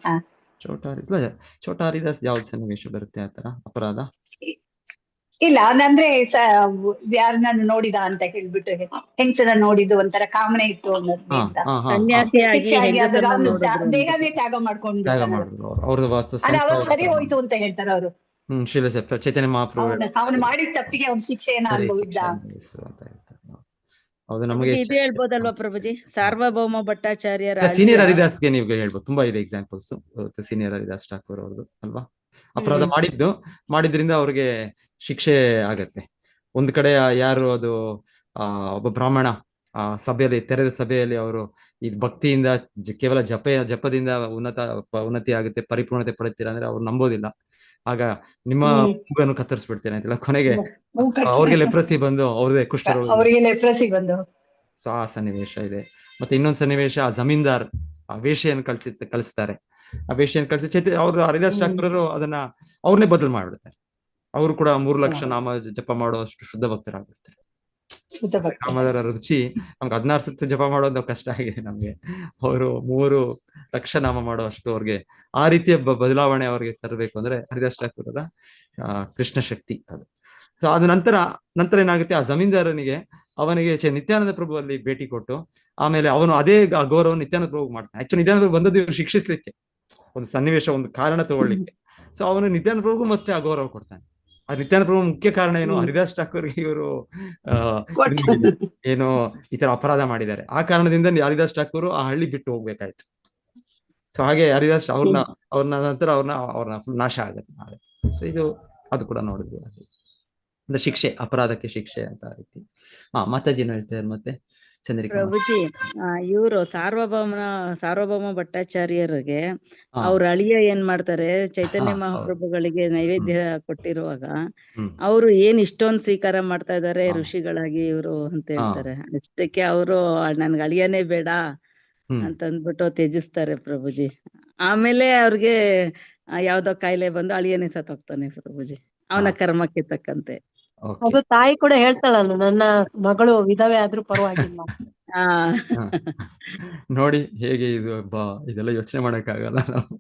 A: ಛೋಟಾ ಹರಿದಾಸ್ ಯಾವ್ದು ಸನ್ನಿವೇಶ ಬರುತ್ತೆ ಆತರ ಅಪರಾಧ?
B: ಇಲ್ಲ ಅಂದ್ರೆ ಯಾರನ್ನ ನೋಡಿದ ಅಂತ ಹೇಳ್ಬಿಟ್ಟು, ಹೆಂಗಸರ ನೋಡಿದ್ದು ಒಂಥರ ಕಾಮನೆ ಇತ್ತು ದೇಹನೇ ತ್ಯಾಗ ಮಾಡ್ಕೊಂಡು ಅವ್ರು ಸರಿ ಹೋಯ್ತು ಅಂತ ಹೇಳ್ತಾರೆ ಅವರು.
A: ಚೈತನ್ಯ ಮಹಾಪ್ರಭು
B: ಅವನು ಮಾಡಿದ ತಪ್ಪಿಗೆ ಅವ್ನ ಶಿಕ್ಷೆಯನ್ನ ಅನುಭವಿಸಿದ.
A: ಹೌದು, ನಮಗೆ
D: ಇದು ಹೇಳ್ಬೋದಲ್ವಾ ಪ್ರಭುಜಿ, ಸಾರ್ವಭೌಮ ಭಟ್ಟಾಚಾರ್ಯರ
A: ಸೀನಿಯರ್ ಹರಿದಾಸ್ಗೆ ನೀವು ಹೇಳ್ಬೋದು, ತುಂಬಾ ಇದೆ ಎಕ್ಸಾಂಪಲ್ಸ್. ಸೀನಿಯರ್ ಹರಿದಾಸ್ ಠಾಕೂರ್ ಅವ್ರದ್ದು ಅಲ್ವಾ, ಅಪರಾಧ ಮಾಡಿದ್ರಿಂದ ಅವ್ರಿಗೆ ಶಿಕ್ಷೆ ಆಗತ್ತೆ. ಒಂದ್ ಕಡೆ ಯಾರು ಅದು ಒಬ್ಬ ಬ್ರಾಹ್ಮಣ ಸಭೆಯಲ್ಲಿ, ತೆರೆದ ಸಭೆಯಲ್ಲಿ ಅವರು ಈ ಭಕ್ತಿಯಿಂದ ಕೇವಲ ಜಪದಿಂದ ಉನ್ನತಿ ಆಗುತ್ತೆ, ಪರಿಪೂರ್ಣತೆ ಪಡುತ್ತೀರಾ ಅಂದ್ರೆ ಅವ್ರು ನಂಬೋದಿಲ್ಲ. ಆಗ ನಿಮ್ಮ ಮೂಗನ್ನು ಕತ್ತರಿಸ್ಬಿಡ್ತೇನೆ ಅಂತೆಲ್ಲ, ಕೊನೆಗೆ ಅವ್ರಿಗೆ ಲೆಪ್ರಸಿ ಬಂದು ಅವ್ರದೇ ಕುಷ್ಠರೋಗ. ಸೊ ಆ ಸನ್ನಿವೇಶ ಇದೆ. ಮತ್ತೆ ಇನ್ನೊಂದು ಸನ್ನಿವೇಶ, ಆ ಜಮೀನ್ದಾರ್ ಆ ವೇಷೆಯನ್ನು ಕಳಿಸ್ತಾರೆ. ಆ ವೇಷೆಯನ್ನು ಕಳಿಸಿ ಅವ್ರು ಹರಿದಾಸ್ ಠಾಕೂರರು ಅದನ್ನ ಅವ್ರನ್ನೇ ಬದಲು ಮಾಡ್ಬಿಡ್ತಾರೆ. ಅವರು ಕೂಡ 3 ಲಕ್ಷ ನಾಮ ಜಪ ಮಾಡುವಷ್ಟು ಶುದ್ಧ ಭಕ್ತರಾಗ್ಬಿಡ್ತಾರೆ. ನಾಮದ ರುಚಿ ನಮ್ಗೆ 16 ಸುತ್ತು ಜಪ ಮಾಡೋದು ಕಷ್ಟ ಆಗಿದೆ ನಮ್ಗೆ, ಅವರು 3 ಲಕ್ಷ ನಾಮ ಮಾಡುವಷ್ಟು ಅವ್ರಿಗೆ ಆ ರೀತಿಯ ಬದಲಾವಣೆ ಅವ್ರಿಗೆ ತರಬೇಕು ಅಂದ್ರೆ ಹರಿದಾಸ್ ಠಾಕೂರರ ಕೃಷ್ಣ ಶಕ್ತಿ ಅದು. ಸೊ ಅದ ನಂತರ ಏನಾಗುತ್ತೆ, ಆ ಜಮೀನ್ದಾರನಿಗೆ ಅವನಿಗೆ ನಿತ್ಯಾನಂದ ಪ್ರಭು ಅಲ್ಲಿ ಭೇಟಿ ಕೊಟ್ಟು, ಆಮೇಲೆ ಅವನು ಅದೇ ಗೌರವ ನಿತ್ಯಾನಂದ ಪ್ರಭು ಮಾಡ್ತಾನೆ. ಆಕ್ಚುಲಿ ನಿತ್ಯಾನಂದ ಪ್ರಭು ಬಂದದ್ದು ಇವ್ರು ಶಿಕ್ಷಿಸ್ಲಿಕ್ಕೆ, ಒಂದು ಸನ್ನಿವೇಶ, ಒಂದು ಕಾರಣ ತಗೊಳ್ಳಿಕ್ಕೆ. ಸೊ ಅವನು ನಿತ್ಯಾನಂದ ಪ್ರಭುಗೂ ಮತ್ತೆ ಆ ಗೌರವ ಕೊಡ್ತಾನೆ. ಆ ನಿತ್ಯಾನಂದ ಪ್ರಭು ಮುಖ್ಯ ಕಾರಣ ಏನು, ಹರಿದಾಸ್ ಠಾಕೂರ್ಗೆ ಇವರು ಏನು ಈ ತರ ಅಪರಾಧ ಮಾಡಿದ್ದಾರೆ. ಆ ಕಾರಣದಿಂದ ಹರಿದಾಸ್ ಠಾಕೂರ್ ಆ ಹಳ್ಳಿ ಬಿಟ್ಟು ಹೋಗ್ಬೇಕಾಯ್ತು. ಸೊ ಹಾಗೆ ಹರಿದಾಸ್ ಅವ್ರನ್ನ ನಂತರ ಅವ್ರನ್ನ ಫುಲ್ ನಾಶ ಆಗುತ್ತೆ. ಸೊ ಅದು ಕೂಡ ನೋಡಿದ್ವಿ, ಅಂದ್ರೆ ಶಿಕ್ಷೆ, ಅಪರಾಧಕ್ಕೆ ಶಿಕ್ಷೆ ಅಂತ ರೀತಿ. ಮಾತಾಜಿನ ಹೇಳ್ತಾರೆ ಮತ್ತೆ ಚಂದ್ರಿಕಾ
D: ಪ್ರಭುಜಿ. ಇವರು ಸಾರ್ವಭೌಮ ಭಟ್ಟಾಚಾರ್ಯರಿಗೆ ಅವ್ರ ಅಳಿಯ ಏನ್ ಮಾಡ್ತಾರೆ, ಚೈತನ್ಯ ಮಹಾಪ್ರಭುಗಳಿಗೆ ನೈವೇದ್ಯ ಕೊಟ್ಟಿರುವಾಗ ಅವರು ಏನ್ ಇಷ್ಟೊಂದು ಸ್ವೀಕಾರ ಮಾಡ್ತಾ ಇದಾರೆ ಋಷಿಗಳಾಗಿ ಇವರು ಅಂತ ಹೇಳ್ತಾರೆ. ಅಷ್ಟಕ್ಕೆ ಅವರು ನನ್ಗೆ ಅಳಿಯನೇ ಬೇಡ ಅಂತಂದ್ಬಿಟ್ಟು ತ್ಯಜಿಸ್ತಾರೆ ಪ್ರಭುಜಿ. ಆಮೇಲೆ ಅವ್ರಿಗೆ ಯಾವ್ದೋ ಕಾಯಿಲೆ ಬಂದು ಅಳಿಯನೇ ಸತ್ತೋಗ್ತಾನೆ ಪ್ರಭುಜಿ, ಅವನ ಕರ್ಮಕ್ಕೆ ತಕ್ಕಂತೆ.
E: ಅದು ತಾಯಿ ಕೂಡ ಹೇಳ್ತಾಳಲ್ಲ, ನನ್ನ ಮಗಳು ವಿಧವೆ ಆದ್ರೂ ಪರವಾಗಿಲ್ಲ.
D: ಆ
A: ಹ. ನೋಡಿ ಹೇಗೆ ಇದು ಇದೆಲ್ಲ ಯೋಚನೆ ಮಾಡಕ್ಕಾಗಲ್ಲ ನಾವು.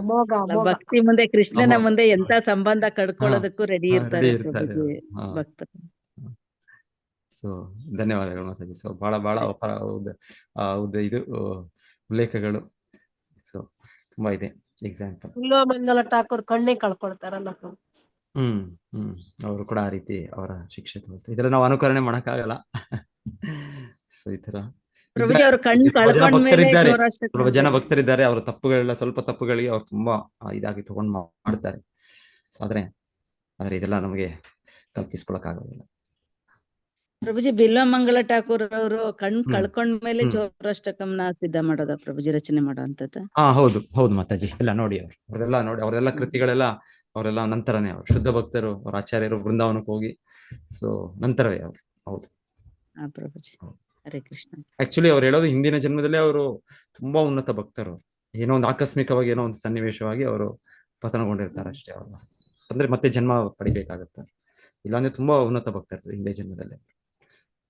B: ಅಮೋಘ ಅಮೋಘ.
D: ಭಕ್ತಿ ಮುಂದೆ, ಕೃಷ್ಣನ
A: ಅಮೋಘ.
D: ಮುಂದೆ ಎಂತ ಸಂಬಂಧ
A: ಹಾ
D: ಕಡ್ಕೊಳ್ಳೋದಕ್ಕೂ ರೆಡಿ
A: ರೆಡಿ
D: ಇರ್ತಾರೆ
A: ಇರ್ತಾರೆ
D: ಪ್ರಭುಜಿ
A: ಅವರು. ಹಾ
D: ಭಕ್ತರು.
A: ಸೊ ಧನ್ಯವಾದಗಳು ಮಾತಾಜಿ. ಸೊ ಬಹಳ ಇದು ಉಲ್ಲೇಖಗಳು. ಸೊ ತುಂಬಾ ಇದೆ ಎಕ್ಸಾಂಪಲ್.
E: ಮಂಗಲ ಠಾಕೂರ್ ಕಣ್ಣೇ ಕಳ್ಕೊಳ್ತಾರಲ್ಲ ಪ್ರಭು.
A: ಹ್ಮ್ ಅವರು ಕೂಡ ಆ ರೀತಿ ಅವರ ಶಿಕ್ಷೆ ತಗೊಳ್ತಾರೆ. ಇದೆಲ್ಲ ನಾವು ಅನುಕರಣೆ ಮಾಡಕ್ಕಾಗಲ್ಲ. ಸೊ ಈ ತರ
D: ಪ್ರಭುಜಿ ಅವ್ರ ಕಣ್
A: ತುಂಬಾ ಜನ
D: ಕಳ್ಕೊಂಡ್ಮೇಲೆ
A: ಭಕ್ತರಿದ್ದಾರೆ,
D: ಜೋರಾಷ್ಟಕ
A: ಸ್ವಲ್ಪ ಜನ ಭಕ್ತರಿದ್ದಾರೆ. ಅವರ ತಪ್ಪುಗಳೆಲ್ಲ ಸ್ವಲ್ಪ ತಪ್ಪುಗಳಿಗೆ ಅವ್ರು ತುಂಬಾ ಇದಾಗಿ ತಗೊಂಡ್ ಮಾಡ್ತಾರೆ. ಸೊ ಆದ್ರೆ ಇದೆಲ್ಲ ನಮಗೆ ಕಲ್ಪಿಸ್ಕೊಳಕ್ ಆಗೋದಿಲ್ಲ.
D: ಪ್ರಭುಜಿ ಬಿಲ್ವಮಂಗಲ ಠಾಕೂರ್ ಅವರು ಕಣ್
A: ಹ್ಮ್
D: ಕಳ್ಕೊಂಡ್ಮೇಲೆ
A: ಹ್ಮ್
D: ಚೌರಾಷ್ಟಕಂನ ಸಿದ್ಧ ಮಾಡೋದ ಪ್ರಭುಜಿ, ರಚನೆ ಮಾಡೋ ಅಂತದ್ದು?
A: ಹೌದು ಮಾತಾಜಿ. ಎಲ್ಲ ನೋಡಿ ಅವರೆಲ್ಲ ಕೃತಿಗಳೆಲ್ಲ ಅವರೆಲ್ಲ ನಂತರನೇ, ಅವರು ಶುದ್ಧ ಭಕ್ತರು, ಅವ್ರ ಆಚಾರ್ಯರು ಬೃಂದಾವನಕ್ಕೆ ಹೋಗಿ ಸೊ ನಂತರವೇ ಅವರು. ಹೌದು
D: ಪ್ರಭುಜಿ. ಹರೇ ಕೃಷ್ಣ.
A: ಆಕ್ಚುಲಿ ಅವ್ರು ಹೇಳೋದು ಹಿಂದಿನ ಜನ್ಮದಲ್ಲೇ ಅವರು ತುಂಬಾ ಉನ್ನತ ಭಕ್ತರು. ಏನೋ ಒಂದು ಆಕಸ್ಮಿಕವಾಗಿ ಏನೋ ಒಂದು ಸನ್ನಿವೇಶವಾಗಿ ಅವರು ಪತನಗೊಂಡಿರ್ತಾರೆ ಅಷ್ಟೇ. ಅವರು ಅಂದ್ರೆ ಮತ್ತೆ ಜನ್ಮ ಪಡಿಬೇಕಾಗತ್ತೆ. ಇಲ್ಲಾಂದ್ರೆ ತುಂಬಾ ಉನ್ನತ ಭಕ್ತರು ಹಿಂದೆ ಜನ್ಮದಲ್ಲೇ.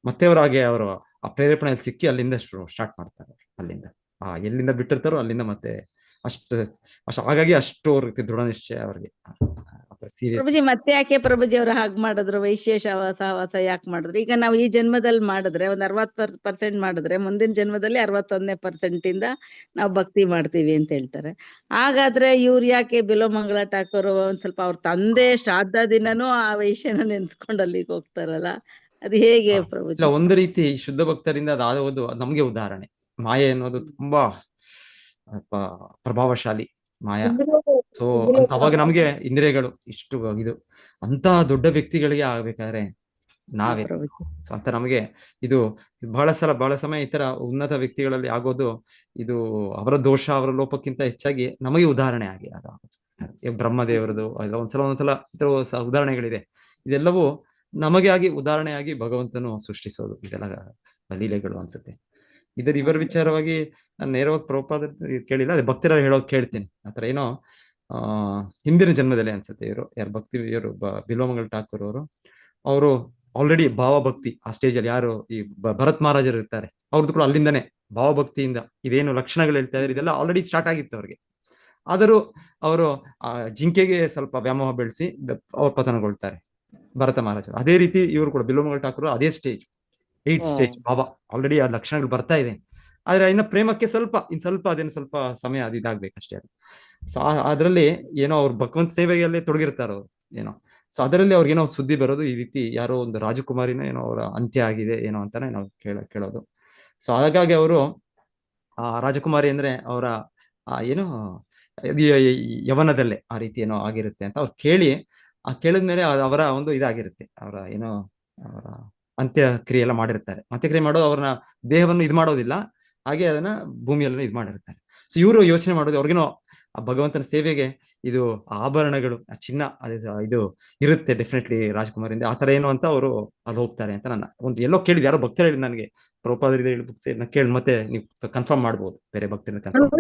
A: ಮತ್ತೆ ಅವ್ರು ಹಾಗೆ ಅವರು ಆ ಪ್ರೇರೇಪಣೆಯಲ್ಲಿ ಸಿಕ್ಕಿ ಅಲ್ಲಿಂದ ಸ್ಟಾರ್ಟ್ ಮಾಡ್ತಾರೆ. ಅಲ್ಲಿಂದ ಎಲ್ಲಿಂದ ಬಿಟ್ಟಿರ್ತಾರೋ ಅಲ್ಲಿಂದ ಮತ್ತೆ ಅಷ್ಟು ಹಾಗಾಗಿ ಅಷ್ಟು ಅವ್ರಿಗೆ ದೃಢ ನಿಶ್ಚಯ ಅವ್ರಿಗೆ. ಸೀರಿಯಸ್
D: ಪ್ರಭುಜಿ ಮತ್ತೆ ಯಾಕೆ ಪ್ರಭುಜಿ ಅವ್ರು ಹಾಗೆ ಮಾಡಿದ್ರು? ವೈಶ್ಯ ಸಹವಾಸ ಯಾಕೆ ಮಾಡಿದ್ರು? ಈಗ ನಾವು ಈ ಜನ್ಮದಲ್ಲಿ ಮಾಡಿದ್ರೆ ಒಂದ್ 60% ಮಾಡಿದ್ರೆ ಮುಂದಿನ ಜನ್ಮದಲ್ಲಿ 61% ಇಂದ ನಾವು ಭಕ್ತಿ ಮಾಡ್ತೀವಿ ಅಂತ ಹೇಳ್ತಾರೆ. ಹಾಗಾದ್ರೆ ಇವ್ರು ಯಾಕೆ ಬಿಲ್ವಮಂಗಲ ಠಾಕೂರ್ ಒಂದ್ ಸ್ವಲ್ಪ ಅವ್ರ ತಂದೆ ಶ್ರಾದ್ದ ದಿನನೂ ಆ ವೈಶ್ಯನ ನೆನ್ಸ್ಕೊಂಡು ಅಲ್ಲಿಗೆ ಹೋಗ್ತಾರಲ್ಲ, ಅದು ಹೇಗೆ ಪ್ರಭುಜಿ?
A: ಇಲ್ಲ, ಒಂದು ರೀತಿ ಶುದ್ಧ ಭಕ್ತರಿಂದ ಅದಾಗೋದು ನಮ್ಗೆ ಉದಾಹರಣೆ. ಮಾಯೆ ಅನ್ನೋದು ತುಂಬಾ ಪ್ರಭಾವಶಾಲಿ ಮಾಯಾ. ಸೊ ಅಂತ ಅವಾಗ ನಮ್ಗೆ ಇಂದ್ರಿಯಗಳು ಇಷ್ಟು ಇದು ಅಂತ ದೊಡ್ಡ ವ್ಯಕ್ತಿಗಳಿಗೆ ಆಗ್ಬೇಕಾದ್ರೆ ನಾವೇ ಸೊ ಅಂತ ನಮಗೆ ಇದು ಬಹಳ ಸಮಯ ಈ ತರ ಉನ್ನತ ವ್ಯಕ್ತಿಗಳಲ್ಲಿ ಆಗೋದು ಇದು ಅವರ ದೋಷ, ಅವರ ಲೋಪಕ್ಕಿಂತ ಹೆಚ್ಚಾಗಿ ನಮಗೆ ಉದಾಹರಣೆ ಆಗಿ ಅದಾಗುತ್ತೆ. ಬ್ರಹ್ಮದೇವರದು ಒಂದ್ಸಲ ಉದಾಹರಣೆಗಳಿದೆ. ಇದೆಲ್ಲವೂ ನಮಗೆ ಆಗಿ ಉದಾಹರಣೆಯಾಗಿ ಭಗವಂತನು ಸೃಷ್ಟಿಸೋದು ಇದೆಲ್ಲ ಲೀಲೆಗಳು ಅನ್ಸುತ್ತೆ. ಇವರ ವಿಚಾರವಾಗಿ ನಾನು ನೇರವಾಗಿ ಪ್ರಭುಪಾದ ಕೇಳಿಲ್ಲ, ಅದೇ ಭಕ್ತರ ಹೇಳೋದು ಕೇಳ್ತೀನಿ. ಆತರ ಏನೋ ಹಿಂದಿನ ಜನ್ಮದಲ್ಲಿ ಅನ್ಸುತ್ತೆ ಯಾರು ಇವರು ಬಿಲ್ವಮಂಗಲ ಠಾಕೂರ್ ಅವರು ಆಲ್ರೆಡಿ ಭಾವಭಕ್ತಿ ಆ ಸ್ಟೇಜ್ ಅಲ್ಲಿ, ಯಾರು ಈ ಭರತ್ ಮಹಾರಾಜರು ಇರ್ತಾರೆ ಅವ್ರದ್ದು ಕೂಡ ಅಲ್ಲಿಂದನೇ ಭಾವಭಕ್ತಿಯಿಂದ ಇದೇನು ಲಕ್ಷಣಗಳು ಹೇಳ್ತಾ ಇದ್ದಾರೆ ಇದೆಲ್ಲ ಆಲ್ರೆಡಿ ಸ್ಟಾರ್ಟ್ ಆಗಿತ್ತು ಅವ್ರಿಗೆ. ಆದರೂ ಅವರು ಜಿಂಕೆಗೆ ಸ್ವಲ್ಪ ವ್ಯಾಮೋಹ ಬೆಳೆಸಿ ಅವ್ರು ಪತನಗೊಳ್ತಾರೆ ಭರತ ಮಹಾರಾಜರು. ಅದೇ ರೀತಿ ಇವರು ಕೂಡ ಬಿಲ್ವಮಂಗಲ ಠಾಕೂರ್ ಅದೇ ಸ್ಟೇಜ್ 8th ಸ್ಟೇಜ್ ಭಾವ ಆಲ್ರೆಡಿ ಆ ಲಕ್ಷಣಗಳು ಬರ್ತಾ ಇದೆ. ಆದ್ರೆ ಇನ್ನ ಪ್ರೇಮಕ್ಕೆ ಅದೇನು ಸ್ವಲ್ಪ ಸಮಯ ಇದಾಗ್ಬೇಕಷ್ಟೇ. ಅದು ಸೊ ಅದ್ರಲ್ಲಿ ಏನೋ ಅವ್ರ ಭಗವಂತ ಸೇವೆಯಲ್ಲೇ ತೊಡಗಿರ್ತಾರ ಅವ್ರು ಏನೋ. ಸೊ ಅದರಲ್ಲಿ ಅವ್ರಿಗೇನೋ ಸುದ್ದಿ ಬರೋದು ಈ ರೀತಿ ಯಾರೋ ಒಂದು ರಾಜಕುಮಾರಿನ ಏನೋ ಅವರ ಅಂತ್ಯ ಆಗಿದೆ ಏನೋ ಅಂತಾನೆ ನಾವು ಕೇಳೋದು. ಸೊ ಹಾಗಾಗಿ ಅವರು ಆ ರಾಜಕುಮಾರಿ ಅಂದ್ರೆ ಅವರ ಏನೋ ಯವನದಲ್ಲೇ ಆ ರೀತಿ ಏನೋ ಆಗಿರುತ್ತೆ ಅಂತ ಅವ್ರು ಕೇಳಿದ್ಮೇಲೆ ಅವರ ಒಂದು ಇದಾಗಿರುತ್ತೆ. ಅವರ ಏನೋ ಅವರ ಅಂತ್ಯಕ್ರಿಯೆ ಎಲ್ಲ ಮಾಡಿರ್ತಾರೆ. ಅಂತ್ಯಕ್ರಿಯೆ ಮಾಡೋದು ಅವ್ರನ್ನ ದೇಹವನ್ನು ಇದು ಮಾಡೋದಿಲ್ಲ, ಹಾಗೆ ಅದನ್ನ ಭೂಮಿಯಲ್ಲೂ ಇದು ಮಾಡಿರ್ತಾರೆ. ಸೊ ಇವರು ಯೋಚನೆ ಮಾಡೋದು ಅವ್ರಿಗೇನೋ ಆ ಭಗವಂತನ ಸೇವೆಗೆ ಇದು ಆಭರಣಗಳು, ಚಿನ್ನ ಇದು ಇರುತ್ತೆ ಡೆಫಿನೆಟ್ಲಿ ರಾಜಕುಮಾರಿಂದ, ಆ ತರ ಏನು ಅಂತ ಅವರು ಅಲ್ಲಿ ಹೋಗ್ತಾರೆ ಅಂತ ನನ್ನ ಒಂದು ಎಲ್ಲೋ ಕೇಳಿದ್, ಯಾರೋ ಭಕ್ತರು ಹೇಳಿದ್ ನನಗೆ, ಪ್ರಭುಪಾದರಿಂದ ಕೇಳಿ ಮತ್ತೆ ನೀವು ಕನ್ಫರ್ಮ್ ಮಾಡ್ಬೋದು, ಬೇರೆ ಭಕ್ತರಿಂದ ಕನ್ಫರ್ಮ್.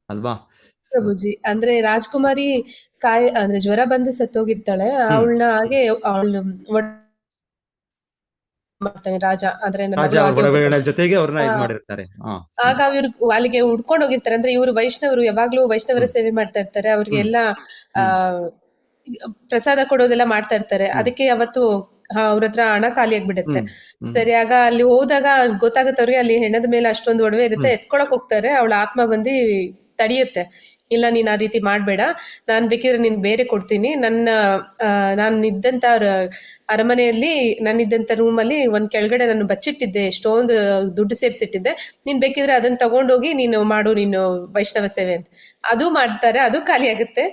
A: ಅಲ್ವಾ
F: ಪ್ರಭುಜಿ? ಅಂದ್ರೆ ರಾಜ್ಕುಮಾರಿ ಅಂದ್ರೆ ಜ್ವರ ಬಂದು ಸತ್ತೋಗಿರ್ತಾಳೆ, ಅವಳನ್ನ ಹಾಗೆ ಅವಳು ಮಾಡ್ತಾನೆ ರಾಜ, ಅಂದ್ರೆ
A: ಜೊತೆಗೆ ಅವ್ರನ್ನ ಇದು ಮಾಡಿರ್ತಾರೆ.
F: ಆಗ ಇವ್ರು ಅಲ್ಲಿಗೆ ಉಡ್ಕೊಂಡು ಹೋಗಿರ್ತಾರೆ. ಅಂದ್ರೆ ಇವರು ವೈಷ್ಣವರು, ಯಾವಾಗ್ಲೂ ವೈಷ್ಣವರ ಸೇವೆ ಮಾಡ್ತಾ ಇರ್ತಾರೆ. ಅವ್ರಿಗೆಲ್ಲ ಪ್ರಸಾದ ಕೊಡೋದೆಲ್ಲ ಮಾಡ್ತಾ ಇರ್ತಾರೆ. ಅದಕ್ಕೆ ಅವತ್ತು ಅವ್ರ ಹತ್ರ ಹಣ ಖಾಲಿ ಆಗ್ಬಿಡುತ್ತೆ. ಸರಿ, ಆಗ ಅಲ್ಲಿ ಹೋದಾಗ ಗೊತ್ತಾಗುತ್ತೆ ಅವ್ರಿಗೆ ಅಲ್ಲಿ ಹೆಣದ ಮೇಲೆ ಅಷ್ಟೊಂದು ಒಡವೆ ಇರುತ್ತೆ. ಎತ್ಕೊಳಕ್ ಹೋಗ್ತಾರೆ, ಅವಳ ಆತ್ಮ ಬಂದು ತಡಿಯುತ್ತೆ. ಇಲ್ಲ, ನೀನ್ ಆ ರೀತಿ ಮಾಡ್ಬೇಡ, ನಾನ್ ಬೇಕಿದ್ರೆ ನಿನ್ ಬೇರೆ ಕೊಡ್ತೀನಿ. ನಾನು ಇದ್ದಂತ ಅರಮನೆಯಲ್ಲಿ ನಾನಿದ್ದಂತ ರೂಮಲ್ಲಿ ಒಂದ್ ಕೆಳಗಡೆ ನಾನು ಬಚ್ಚಿಟ್ಟಿದ್ದೆ, ಎಷ್ಟೊಂದು ದುಡ್ಡು ಸೇರಿಸಿಟ್ಟಿದ್ದೆ, ನೀನ್ ಬೇಕಿದ್ರೆ ಅದನ್ನ ತಗೊಂಡೋಗಿ ನೀನು ಮಾಡು ನೀನು ವೈಷ್ಣವ ಸೇವೆ ಅಂತ. ಅದು ಮಾಡ್ತಾರೆ, ಅದು ಖಾಲಿ ಆಗುತ್ತೆ.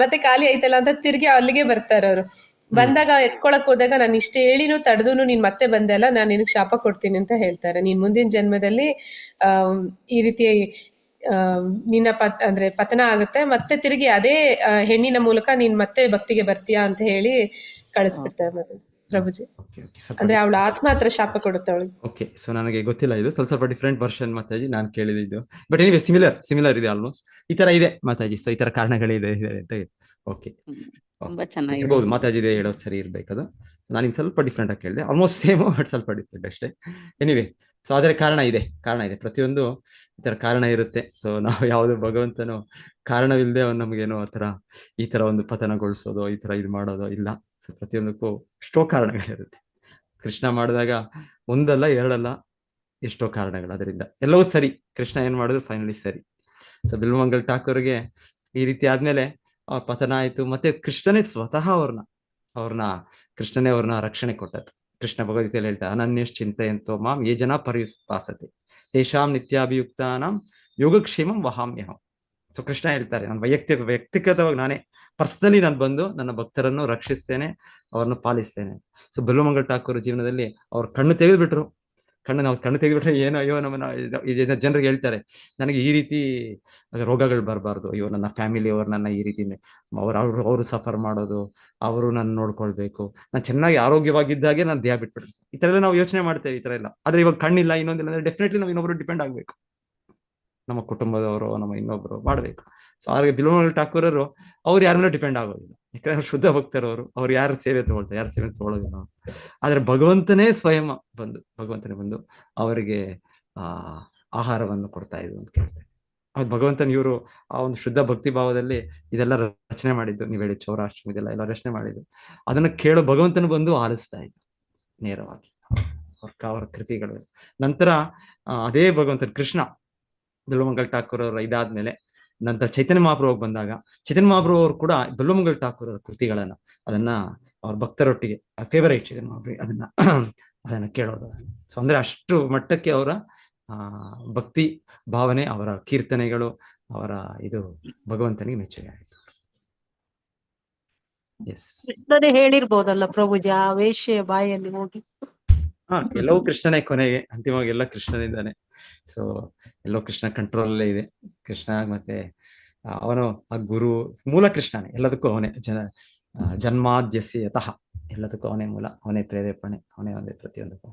F: ಮತ್ತೆ ಖಾಲಿ ಆಯ್ತಲ್ಲ ಅಂತ ತಿರ್ಗಿ ಅಲ್ಲಿಗೆ ಬರ್ತಾರೆ ಅವರು. ಬಂದಾಗ ಎತ್ಕೊಳಕ್ ಹೋದಾಗ ನಾನು ಇಷ್ಟ ಹೇಳಿನೂ ತಡೆದೂನು ನೀನ್ ಮತ್ತೆ ಬಂದೆ ಅಲ್ಲ, ನಾನು ನಿನಗ್ ಶಾಪ ಕೊಡ್ತೀನಿ ಅಂತ ಹೇಳ್ತಾರೆ. ನೀನ್ ಮುಂದಿನ ಜನ್ಮದಲ್ಲಿ ಈ ರೀತಿ ನಿನ್ನ ಅಂದ್ರೆ ಪತನ ಆಗುತ್ತೆ, ಮತ್ತೆ ತಿರುಗಿ ಅದೇ ಹೆಣ್ಣಿನ ಮೂಲಕ ನೀನ್ ಮತ್ತೆ ಭಕ್ತಿಗೆ ಬರ್ತೀಯಾ ಅಂತ ಹೇಳಿ ಕಳಿಸ್ಬಿಡ್ತಾರೆ ಪ್ರಭುಜಿ. ಅಂದ್ರೆ ಅವಳ ಆತ್ಮ ಹತ್ರ ಶಾಪ ಕೊಡುತ್ತೆ ಅವಳಿಗೆ.
A: ಓಕೆ, ಸೊ ನನಗೆ ಗೊತ್ತಿಲ್ಲ, ಇದು ಸ್ವಲ್ಪ ಡಿಫ್ರೆಂಟ್ ವರ್ಷನ್ ಮಾತಾಜಿ ನಾನು ಕೇಳಿದ್ದು. ಬಟ್ ಎನಿವೆ ಸಿಮಿಲರ್ ಇದೆ ಆಲ್ಮೋಸ್ಟ್. ಈ ತರ ಇದೆ ಮಾತಾಜಿ. ಸೊ ಈ ತರ ಕಾರಣಗಳಿದೆ ಅಂತ. ಓಕೆ
D: ತುಂಬಾ ಚೆನ್ನಾಗಿದೆ.
A: ಇರ್ಬೋದು, ಮಾತಾಜಿದೆ ಹೇಳೋದು ಸರಿ ಇರ್ಬೇಕದು. ನಾನು ಇನ್ನು ಸ್ವಲ್ಪ ಡಿಫ್ರೆಂಟ್ ಆಗಿ ಕೇಳಿದೆ, ಆಲ್ಮೋಸ್ಟ್ ಸೇಮ್ ಬಟ್ ಸ್ವಲ್ಪ ಡಿಫ್ರೆಂಟ್ ಅಷ್ಟೇ. ಎನಿವೆ, ಸೊ ಆದರೆ ಕಾರಣ ಇದೆ. ಪ್ರತಿಯೊಂದು ಈ ತರ ಕಾರಣ ಇರುತ್ತೆ. ಸೊ ನಾವು ಯಾವುದು ಭಗವಂತನು ಕಾರಣವಿಲ್ಲದೆ ಅವ್ನು ನಮಗೇನೋ ಈ ತರ ಒಂದು ಪತನಗೊಳಿಸೋದು, ಈ ತರ ಇದು ಮಾಡೋದು ಇಲ್ಲ. ಸೊ ಪ್ರತಿಯೊಂದಕ್ಕೂ ಎಷ್ಟೋ ಕಾರಣಗಳಿರುತ್ತೆ. ಕೃಷ್ಣ ಮಾಡಿದಾಗ ಒಂದಲ್ಲ ಎರಡಲ್ಲ, ಎಷ್ಟೋ ಕಾರಣಗಳು. ಅದರಿಂದ ಎಲ್ಲವೂ ಸರಿ, ಕೃಷ್ಣ ಏನ್ ಮಾಡಿದ್ರು ಫೈನಲಿ ಸರಿ. ಸೊ ಬಿಲ್ವಮಂಗಲ್ ಠಾಕೂರ್ಗೆ ಈ ರೀತಿ ಆದ್ಮೇಲೆ ಪತನ ಆಯ್ತು. ಮತ್ತೆ ಕೃಷ್ಣನೇ ಸ್ವತಃ ಕೃಷ್ಣನೇ ಅವ್ರನ್ನ ರಕ್ಷಣೆ ಕೊಟ್ಟದ್ದು. ಕೃಷ್ಣ ಭಗವದ್ಗೀತೆಯಲ್ಲಿ ಹೇಳ್ತಾರೆ, ಅನನ್ಯಶ್ಚಿಂತೆಯಂತೋ ಮಾಂ ಯೇ ಜನ ಪರ್ಯುಪಾಸತೆ ತೇಷಾಂ ನಿತ್ಯಾಭಿಯುಕ್ತಾನಾಂ ಯೋಗಕ್ಷೇಮಂ ವಹಾಮ್ಯಹಂ. ಸೊ ಕೃಷ್ಣ ಹೇಳ್ತಾರೆ, ನಾನು ವ್ಯಕ್ತಿಗತವಾಗಿ ನಾನೇ ಪರ್ಸನಲಿ ನಾನು ಬಂದು ನನ್ನ ಭಕ್ತರನ್ನು ರಕ್ಷಿಸ್ತೇನೆ, ಅವ್ರನ್ನು ಪಾಲಿಸ್ತೇನೆ. ಸೊ ಬಿಲ್ವಮಂಗಲ್ ಠಾಕೂರ್ ಜೀವನದಲ್ಲಿ ಅವ್ರ ಕಣ್ಣು ತೆಗೆದ್ಬಿಟ್ರು. ನಾವು ಕಣ್ಣು ತೆಗೆದ್ಬಿಟ್ರೆ ಏನೋ ಅಯ್ಯೋ ನಮ್ಮನ್ನ ಜನರಿಗೆ ನನಗೆ ಈ ರೀತಿ ರೋಗಗಳು ಬರಬಾರ್ದು, ಅಯ್ಯೋ ನನ್ನ ಫ್ಯಾಮಿಲಿ ಅವ್ರು ನನ್ನ ಈ ರೀತಿ ಅವರು ಸಫರ್ ಮಾಡೋದು, ಅವರು ನನ್ನ ನೋಡ್ಕೊಳ್ಬೇಕು, ನಾನು ಚೆನ್ನಾಗಿ ಆರೋಗ್ಯವಾಗಿದ್ದಾಗೆ ನಾನು ದೇಹ ಬಿಟ್ಬಿಟ್ರೆ ಈ ತರ ಎಲ್ಲ ನಾವು ಯೋಚನೆ ಮಾಡ್ತೇವೆ. ಈ ತರ ಎಲ್ಲ ಆದ್ರೆ ಇವಾಗ ಕಣ್ಣಿಲ್ಲ, ಇನ್ನೊಂದಿಲ್ಲ ಅಂದ್ರೆ ಡೆಫಿನೆಟ್ಲಿ ನಾವು ಇನ್ನೊಬ್ರು ಡಿಪೆಂಡ್ ಆಗ್ಬೇಕು, ನಮ್ಮ ಕುಟುಂಬದವರು, ನಮ್ಮ ಇನ್ನೊಬ್ರು ಮಾಡ್ಬೇಕು. ಸೊ ಹಾಗೆ ಬಿಲ್ವಮಂಗಲ್ ಠಾಕೂರರು ಅವ್ರು ಯಾರನ್ನೂ ಡಿಪೆಂಡ್ ಆಗೋದಿಲ್ಲ, ಯಾಕಂದ್ರೆ ಶುದ್ಧ ಭಕ್ತರವರು. ಅವ್ರು ಯಾರ ಸೇವೆ ತಗೊಳ್ಳೋದಿಲ್ಲ. ಆದ್ರೆ ಭಗವಂತನೇ ಸ್ವಯಂ ಬಂದು ಅವರಿಗೆ ಆಹಾರವನ್ನು ಕೊಡ್ತಾ ಇದ್ರು ಅಂತ ಕೇಳ್ತೇವೆ. ಅವ್ರು ಭಗವಂತನ ಇವರು ಆ ಒಂದು ಶುದ್ಧ ಭಕ್ತಿ ಭಾವದಲ್ಲಿ ಇದೆಲ್ಲ ರಚನೆ ಮಾಡಿದ್ದು. ನೀವು ಹೇಳಿ ಚೌರಾಷ್ಟ್ರಮ ಇದೆಲ್ಲ ರಚನೆ ಮಾಡಿದ್ದು, ಅದನ್ನ ಕೇಳೋ ಭಗವಂತನ ಬಂದು ಆಲಿಸ್ತಾ ಇದ್ರು ನೇರವಾಗಿ ಅವರ ಕೃತಿಗಳು. ನಂತರ ಅದೇ ಭಗವಂತನ ಕೃಷ್ಣ ಬಿಲ್ವಮಂಗಲ್ ಠಾಕೂರ್ ಅವರ ಇದಾದ್ಮೇಲೆ ನಂತರ ಚೈತನ್ಯ ಮಹಾಪ್ರಭು ಬಂದಾಗ, ಚೈತನ್ಯ ಮಹಾಪ್ರಭು ಅವರು ಕೂಡ ಬಿಲ್ವಮಂಗಲ್ ಠಾಕೂರ್ ಅವರ ಕೃತಿಗಳನ್ನ ಅದನ್ನ ಅವ್ರ ಭಕ್ತರೊಟ್ಟಿಗೆ ಫೇವರೇಟ್ ಚೈತನ್ಯ ಮಹಾಪ್ರಭು ಅದನ್ನ ಕೇಳೋದು. ಸೊ ಅಂದ್ರೆ ಅಷ್ಟು ಮಟ್ಟಕ್ಕೆ ಅವರ ಭಕ್ತಿ ಭಾವನೆ, ಅವರ ಕೀರ್ತನೆಗಳು, ಅವರ ಇದು ಭಗವಂತನಿಗೆ ಮೆಚ್ಚುಗೆ ಆಯಿತು. ಎಸ್,
E: ಕೃಷ್ಣನೇ ಹೇಳಿರ್ಬೋದಲ್ಲ ಪ್ರಭುಜಿ ಆ ವೇಶ್ಯೆಯ ಬಾಯಲ್ಲಿ ಹೋಗಿ.
A: ಎಲ್ಲವೂ ಕೃಷ್ಣನೇ, ಕೊನೆಗೆ ಅಂತಿಮವಾಗಿ ಎಲ್ಲ ಕೃಷ್ಣನಿದ್ದಾನೆ. ಸೊ ಎಲ್ಲೋ ಕೃಷ್ಣ ಕಂಟ್ರೋಲ್ ಅಲ್ಲೇ ಇದೆ. ಕೃಷ್ಣ ಮತ್ತೆ ಅವನು ಆ ಗುರು, ಮೂಲ ಕೃಷ್ಣನೇ, ಎಲ್ಲದಕ್ಕೂ ಅವನೇ. ಜನ್ಮಾದ್ಯಸ್ಯ ಯತಃ, ಎಲ್ಲದಕ್ಕೂ ಅವನೇ ಮೂಲ, ಅವನೇ ಪ್ರೇರೇಪಣೆ, ಅವನೇ ಒಂದೇ ಪ್ರತಿಯೊಂದಕ್ಕೂ.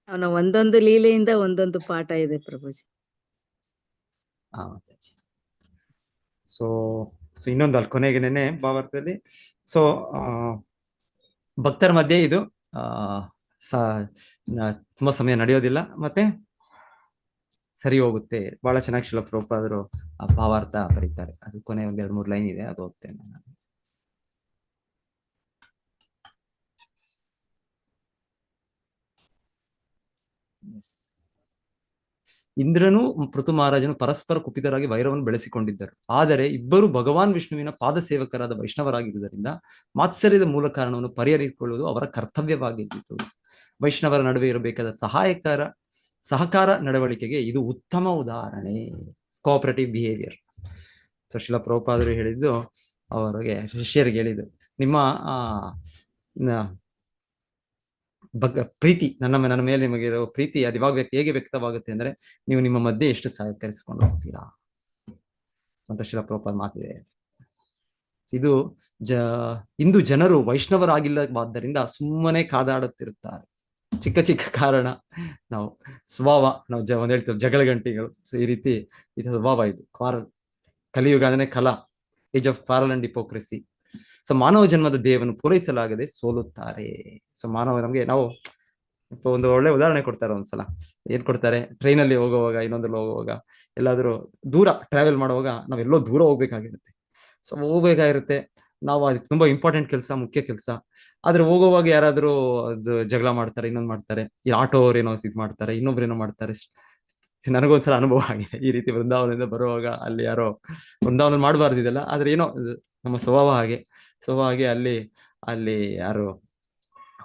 D: ಅವನ ಒಂದೊಂದು ಲೀಲೆಯಿಂದ ಒಂದೊಂದು ಪಾಠ ಇದೆ ಪ್ರಭುಜಿ.
A: ಸೊ ಇನ್ನೊಂದು ಅಲ್ಲಿ ಕೊನೆಗೆ ನೆನೆ ಭಾವಾರ್ಥದಲ್ಲಿ, ಸೊ ಭಕ್ತರ ಮಧ್ಯೆ ಇದು ತುಂಬಾ ಸಮಯ ನಡೆಯೋದಿಲ್ಲ, ಮತ್ತೆ ಸರಿ ಹೋಗುತ್ತೆ. ಬಹಳ ಚೆನ್ನಾಗಿ ಶ್ರೀಲ ಪ್ರಭುಪಾದರು ಆ ಭಾವಾರ್ಥ ಬರೀತಾರೆ. ಅದು ಕೊನೆ ಒಂದ್ 2-3 ಲೈನ್ ಇದೆ, ಅದು ಓದ್ತೇನೆ ನಾನು. ಇಂದ್ರನು ಪೃಥು ಮಹಾರಾಜನು ಪರಸ್ಪರ ಕುಪಿತರಾಗಿ ವೈರವನ್ನು ಬೆಳೆಸಿಕೊಂಡಿದ್ದರು. ಆದರೆ ಇಬ್ಬರು ಭಗವಾನ್ ವಿಷ್ಣುವಿನ ಪಾದ ಸೇವಕರಾದ ವೈಷ್ಣವರಾಗಿರುವುದರಿಂದ ಮಾತ್ಸರ್ಯದ ಮೂಲ ಕಾರಣವನ್ನು ಪರಿಹರಿಸಿಕೊಳ್ಳುವುದು ಅವರ ಕರ್ತವ್ಯವಾಗಿದ್ದಿತು. ವೈಷ್ಣವರ ನಡುವೆ ಇರಬೇಕಾದ ಸಹಕಾರ ನಡವಳಿಕೆಗೆ ಇದು ಉತ್ತಮ ಉದಾಹರಣೆ, ಕೋಆಪರೇಟಿವ್ ಬಿಹೇವಿಯರ್. ಸೊ ಶ್ರೀಲ ಪ್ರಭುಪಾದರು ಹೇಳಿದ್ದು, ಅವರಿಗೆ ಶಿಷ್ಯರಿಗೆ ಹೇಳಿದ್ದು, ನಿಮ್ಮ ಪ್ರೀತಿ ನನ್ನ ಮೇಲೆ ನಿಮಗೆ ಇರೋ ಪ್ರೀತಿ ಅದು ಇವಾಗ ಹೇಗೆ ವ್ಯಕ್ತವಾಗುತ್ತೆ ಅಂದ್ರೆ, ನೀವು ನಿಮ್ಮ ಮಧ್ಯೆ ಎಷ್ಟು ಸಹಕರಿಸಿಕೊಂಡು ಹೋಗ್ತೀರಾ ಅಂತ ಶ್ರೀಲ ಪ್ರಭುಪಾದ ಮಾತಿದೆ. ಇದು ಇಂದು ಜನರು ವೈಷ್ಣವರಾಗಿಲ್ಲವಾದ್ದರಿಂದ ಸುಮ್ಮನೆ ಕಾದಾಡುತ್ತಿರುತ್ತಾರೆ. ಚಿಕ್ಕ ಚಿಕ್ಕ ಕಾರಣ ನಾವು ಒಂದ್ ಹೇಳ್ತೇವೆ ಜಗಳ ಗಂಟಿಗಳು. ಸೊ ಈ ರೀತಿ ಇದು ಸ್ವಭಾವ, ಇದು ಕ್ವಾರಲ್. ಕಲಿಯುಗ ಅಂದ್ರೆ ಕಲಾ, age of quarrel and hypocrisy. So ಮಾನವ ಜನ್ಮದ ದೇಹವನ್ನು ಪೂರೈಸಲಾಗದೆ ಸೋಲುತ್ತಾರೆ. ಸೊ ನಮ್ಗೆ ನಾವು ಒಂದು ಒಳ್ಳೆ ಉದಾಹರಣೆ ಕೊಡ್ತಾರೆ. ಒಂದ್ಸಲ ಏನ್ ಕೊಡ್ತಾರೆ, ಟ್ರೈನಲ್ಲಿ ಹೋಗುವಾಗ, ಇನ್ನೊಂದ್ರಲ್ಲಿ ಹೋಗುವಾಗ, ಎಲ್ಲಾದ್ರೂ ದೂರ ಟ್ರಾವೆಲ್ ಮಾಡುವಾಗ ನಾವೆಲ್ಲೋ ದೂರ ಹೋಗ್ಬೇಕಾಗಿರುತ್ತೆ. ಸೊ ಹೋಗ್ಬೇಕಾಗಿರುತ್ತೆ, ನಾವು ಅದಕ್ಕೆ ತುಂಬಾ ಇಂಪಾರ್ಟೆಂಟ್ ಕೆಲಸ, ಮುಖ್ಯ ಕೆಲಸ. ಆದ್ರೆ ಹೋಗುವಾಗ ಯಾರಾದ್ರೂ ಅದು ಜಗಳ ಮಾಡ್ತಾರೆ, ಇನ್ನೊಂದು ಮಾಡ್ತಾರೆ, ಈ ಆಟೋ ಅವ್ರು ಏನೋ ಇದು ಮಾಡ್ತಾರೆ, ಇನ್ನೊಬ್ರೇನೋ ಮಾಡ್ತಾರೆ. ನನಗೊಂದ್ಸಲ ಅನುಭವ ಆಗಿದೆ ಈ ರೀತಿ. ವೃಂದಾವನದಿಂದ ಬರುವಾಗ ಅಲ್ಲಿ ಯಾರೋ ವೃಂದಾವನ ಮಾಡಬಾರ್ದಿದೆಲ್ಲ, ಆದ್ರೆ ಏನೋ ನಮ್ಮ ಸ್ವಭಾವ ಹಾಗೆ ಅಲ್ಲಿ ಯಾರು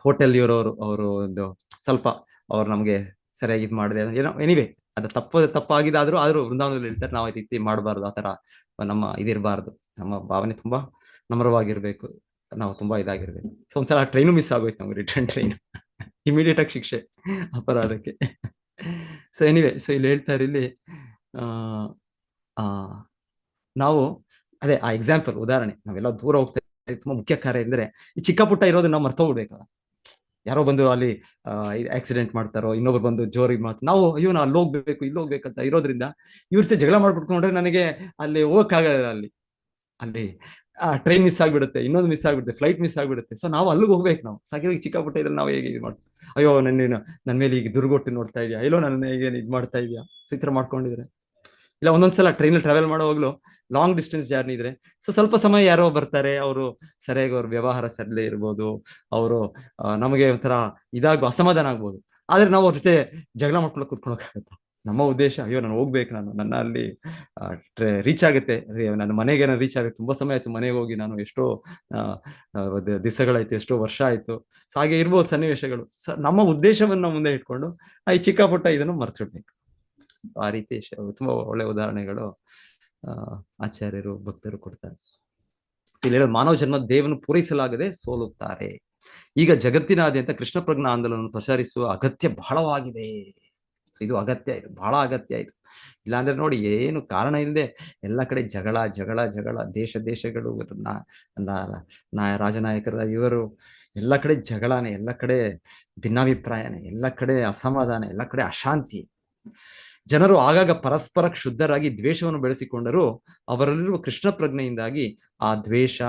A: ಹೋಟೆಲ್ ಇರೋರು, ಅವರು ಒಂದು ಸ್ವಲ್ಪ ಅವ್ರು ನಮ್ಗೆ ಸರಿಯಾಗಿ ಇದು ಮಾಡಿದೆ ಏನೋ, ಎನಿವೆ ಅದು ತಪ್ಪಾಗಿದ್ದಾದ್ರೂ ವೃಂದಾವನದಲ್ಲಿ ಹೇಳ್ತಾರೆ, ನಾವು ಈ ರೀತಿ ಮಾಡಬಾರ್ದು, ಆತರ ನಮ್ಮ ಇದಿರಬಾರ್ದು, ನಮ್ಮ ಭಾವನೆ ತುಂಬಾ ನಮ್ರವಾಗಿರ್ಬೇಕು, ನಾವು ತುಂಬಾ ಇದಾಗಿರ್ಬೇಕು. ಸೊ ಒಂದ್ಸಲ ಟ್ರೈನು ಮಿಸ್ ಆಗೋಯ್ತು ನಮ್ಗೆ, ರಿಟರ್ನ್ ಟ್ರೈನ್. ಇಮಿಡಿಯೇಟ್ ಆಗಿ ಶಿಕ್ಷೆ ಅಪರಾಧಕ್ಕೆ. ಸೊ ಎನಿವೆ, ಸೊ ಇಲ್ಲಿ ಹೇಳ್ತಾರೆ, ಇಲ್ಲಿ ನಾವು ಅದೇ ಆ ಎಕ್ಸಾಂಪಲ್, ಉದಾಹರಣೆ, ನಾವೆಲ್ಲ ದೂರ ಹೋಗ್ತಾ ತುಂಬಾ ಮುಖ್ಯ ಕಾರ್ಯ ಅಂದ್ರೆ ಈ ಚಿಕ್ಕ ಪುಟ್ಟ ಇರೋದನ್ನ ನಾವು ಮರ್ತೋಗ್ಬಿಡ್ಬೇಕಲ್ಲ. ಯಾರೋ ಬಂದು ಅಲ್ಲಿ ಆಕ್ಸಿಡೆಂಟ್ ಮಾಡ್ತಾರೋ, ಇನ್ನೊಬ್ರು ಬಂದು ಜೋರಿಗೆ ನಾವು ಅಯ್ಯೋ ನಾ ಅಲ್ಲಿ ಹೋಗ್ಬೇಕು ಇಲ್ಲಿ ಹೋಗ್ಬೇಕಂತ ಇರೋದ್ರಿಂದ ಇವ್ರ ಜಗಳ ಮಾಡ್ಬಿಟ್ಕೊಂಡ್ರೆ ನನಗೆ ಅಲ್ಲಿ ಹೋಗಕ್ಕಾಗಲ್ಲ. ಅಲ್ಲಿ ಟ್ರೈನ್ ಮಿಸ್ ಆಗ್ಬಿಡುತ್ತೆ, ಇನ್ನೊಂದು ಮಿಸ್ ಆಗ್ಬಿಡುತ್ತೆ, ಫ್ಲೈಟ್ ಮಿಸ್ ಆಗ್ಬಿಡುತ್ತೆ. ಸೊ ನಾವು ಅಲ್ಲಿಗೆ ಹೋಗ್ಬೇಕು. ನಾವು ಸಾಕಿದಾಗ ಚಿಕ್ಕ ಪುಟ್ಟ ಇದ್ರಲ್ಲಿ ನಾವು ಹೇಗೆ ಇದು ಮಾಡ್ತೀವಿ, ಅಯ್ಯೋ ನನ್ನ ಮೇಲೆ ಈಗ ದುರ್ಗೊಟ್ಟು ನೋಡ್ತಾ ಇದೆಯಾ, ಅಯ್ಯೋ ನನ್ನ ಹೇಗೆ ಇದು ಮಾಡ್ತಾ ಇದೆಯಾ, ಸೊ ಈ ಥರ ಮಾಡ್ಕೊಂಡಿದ್ರೆ. ಇಲ್ಲ ಒಂದೊಂದ್ಸಲ ಟ್ರೈನಲ್ಲಿ ಟ್ರಾವೆಲ್ ಮಾಡುವಾಗಲೂ ಲಾಂಗ್ ಡಿಸ್ಟೆನ್ಸ್ ಜರ್ನಿ ಇದ್ರೆ ಸೊ ಸ್ವಲ್ಪ ಸಮಯ ಯಾರೋ ಬರ್ತಾರೆ, ಅವರು ಸರಿಯಾಗಿ ಅವ್ರ ವ್ಯವಹಾರ ಸರಿಲೇ ಇರ್ಬೋದು, ಅವರು ನಮಗೆ ಒಂಥರ ಅಸಮಾಧಾನ ಆಗ್ಬೋದು. ಆದ್ರೆ ನಾವು ಅವ್ರ ಜೊತೆ ಜಗಳ ಮಾಡ್ಕೊಳಕ್ ಕೂತ್ಕೊಳಕ್ಕಾಗತ್ತ? ನಮ್ಮ ಉದ್ದೇಶ ಅಯ್ಯೋ ನಾನು ಹೋಗ್ಬೇಕು, ನನ್ನ ಅಲ್ಲಿ ರೀಚ್ ಆಗುತ್ತೆ, ನನ್ನ ಮನೆಗೆ ನಾನು ರೀಚ್ ಆಗುತ್ತೆ. ತುಂಬಾ ಸಮಯ ಆಯ್ತು ಮನೆಗೆ ಹೋಗಿ, ನಾನು ಎಷ್ಟೋ ದಿವಸಗಳಾಯ್ತು, ಎಷ್ಟೋ ವರ್ಷ ಆಯ್ತು. ಸೊ ಹಾಗೆ ಇರ್ಬೋದು ಸನ್ನಿವೇಶಗಳು. ಸೊ ನಮ್ಮ ಉದ್ದೇಶವನ್ನ ಮುಂದೆ ಇಟ್ಕೊಂಡು ಈ ಚಿಕ್ಕ ಪುಟ್ಟ ಇದನ್ನು ಮರ್ತಿಡ್ಬೇಕು. ಆ ರೀತಿ ತುಂಬಾ ಒಳ್ಳೆ ಉದಾಹರಣೆಗಳು ಆಚಾರ್ಯರು ಭಕ್ತರು ಕೊಡ್ತಾರೆ. ಇಲ್ಲಿ ಹೇಳೋದು ಮಾನವ ಜನ್ಮ ದೇವನು ಪೂರೈಸಲಾಗದೆ ಸೋಲುತ್ತಾರೆ. ಈಗ ಜಗತ್ತಿನಾದ್ಯಂತ ಕೃಷ್ಣ ಪ್ರಜ್ಞಾ ಆಂದೋಲನ ಪ್ರಸಾರಿಸುವ ಅಗತ್ಯ ಬಹಳವಾಗಿದೆ. ಸೊ ಇದು ಅಗತ್ಯ, ಇದು ಬಹಳ ಅಗತ್ಯ. ಇದು ಇಲ್ಲಾಂದ್ರೆ ನೋಡಿ, ಏನು ಕಾರಣ ಇಲ್ಲದೆ ಎಲ್ಲ ಕಡೆ ಜಗಳ ಜಗಳ ಜಗಳ, ದೇಶಗಳು ರಾಜನಾಯಕರ ಇವರು ಎಲ್ಲ ಕಡೆ ಜಗಳಾನೆ, ಎಲ್ಲ ಕಡೆ ಭಿನ್ನಾಭಿಪ್ರಾಯನೇ, ಎಲ್ಲ ಕಡೆ ಅಸಮಾಧಾನ, ಎಲ್ಲ ಕಡೆ ಅಶಾಂತಿ. ಜನರು ಆಗಾಗ ಪರಸ್ಪರ ಕ್ಷುದ್ಧರಾಗಿ ದ್ವೇಷವನ್ನು ಬೆಳೆಸಿಕೊಂಡರೂ ಅವರಲ್ಲಿರುವ ಕೃಷ್ಣ ಪ್ರಜ್ಞೆಯಿಂದಾಗಿ ಆ ದ್ವೇಷ,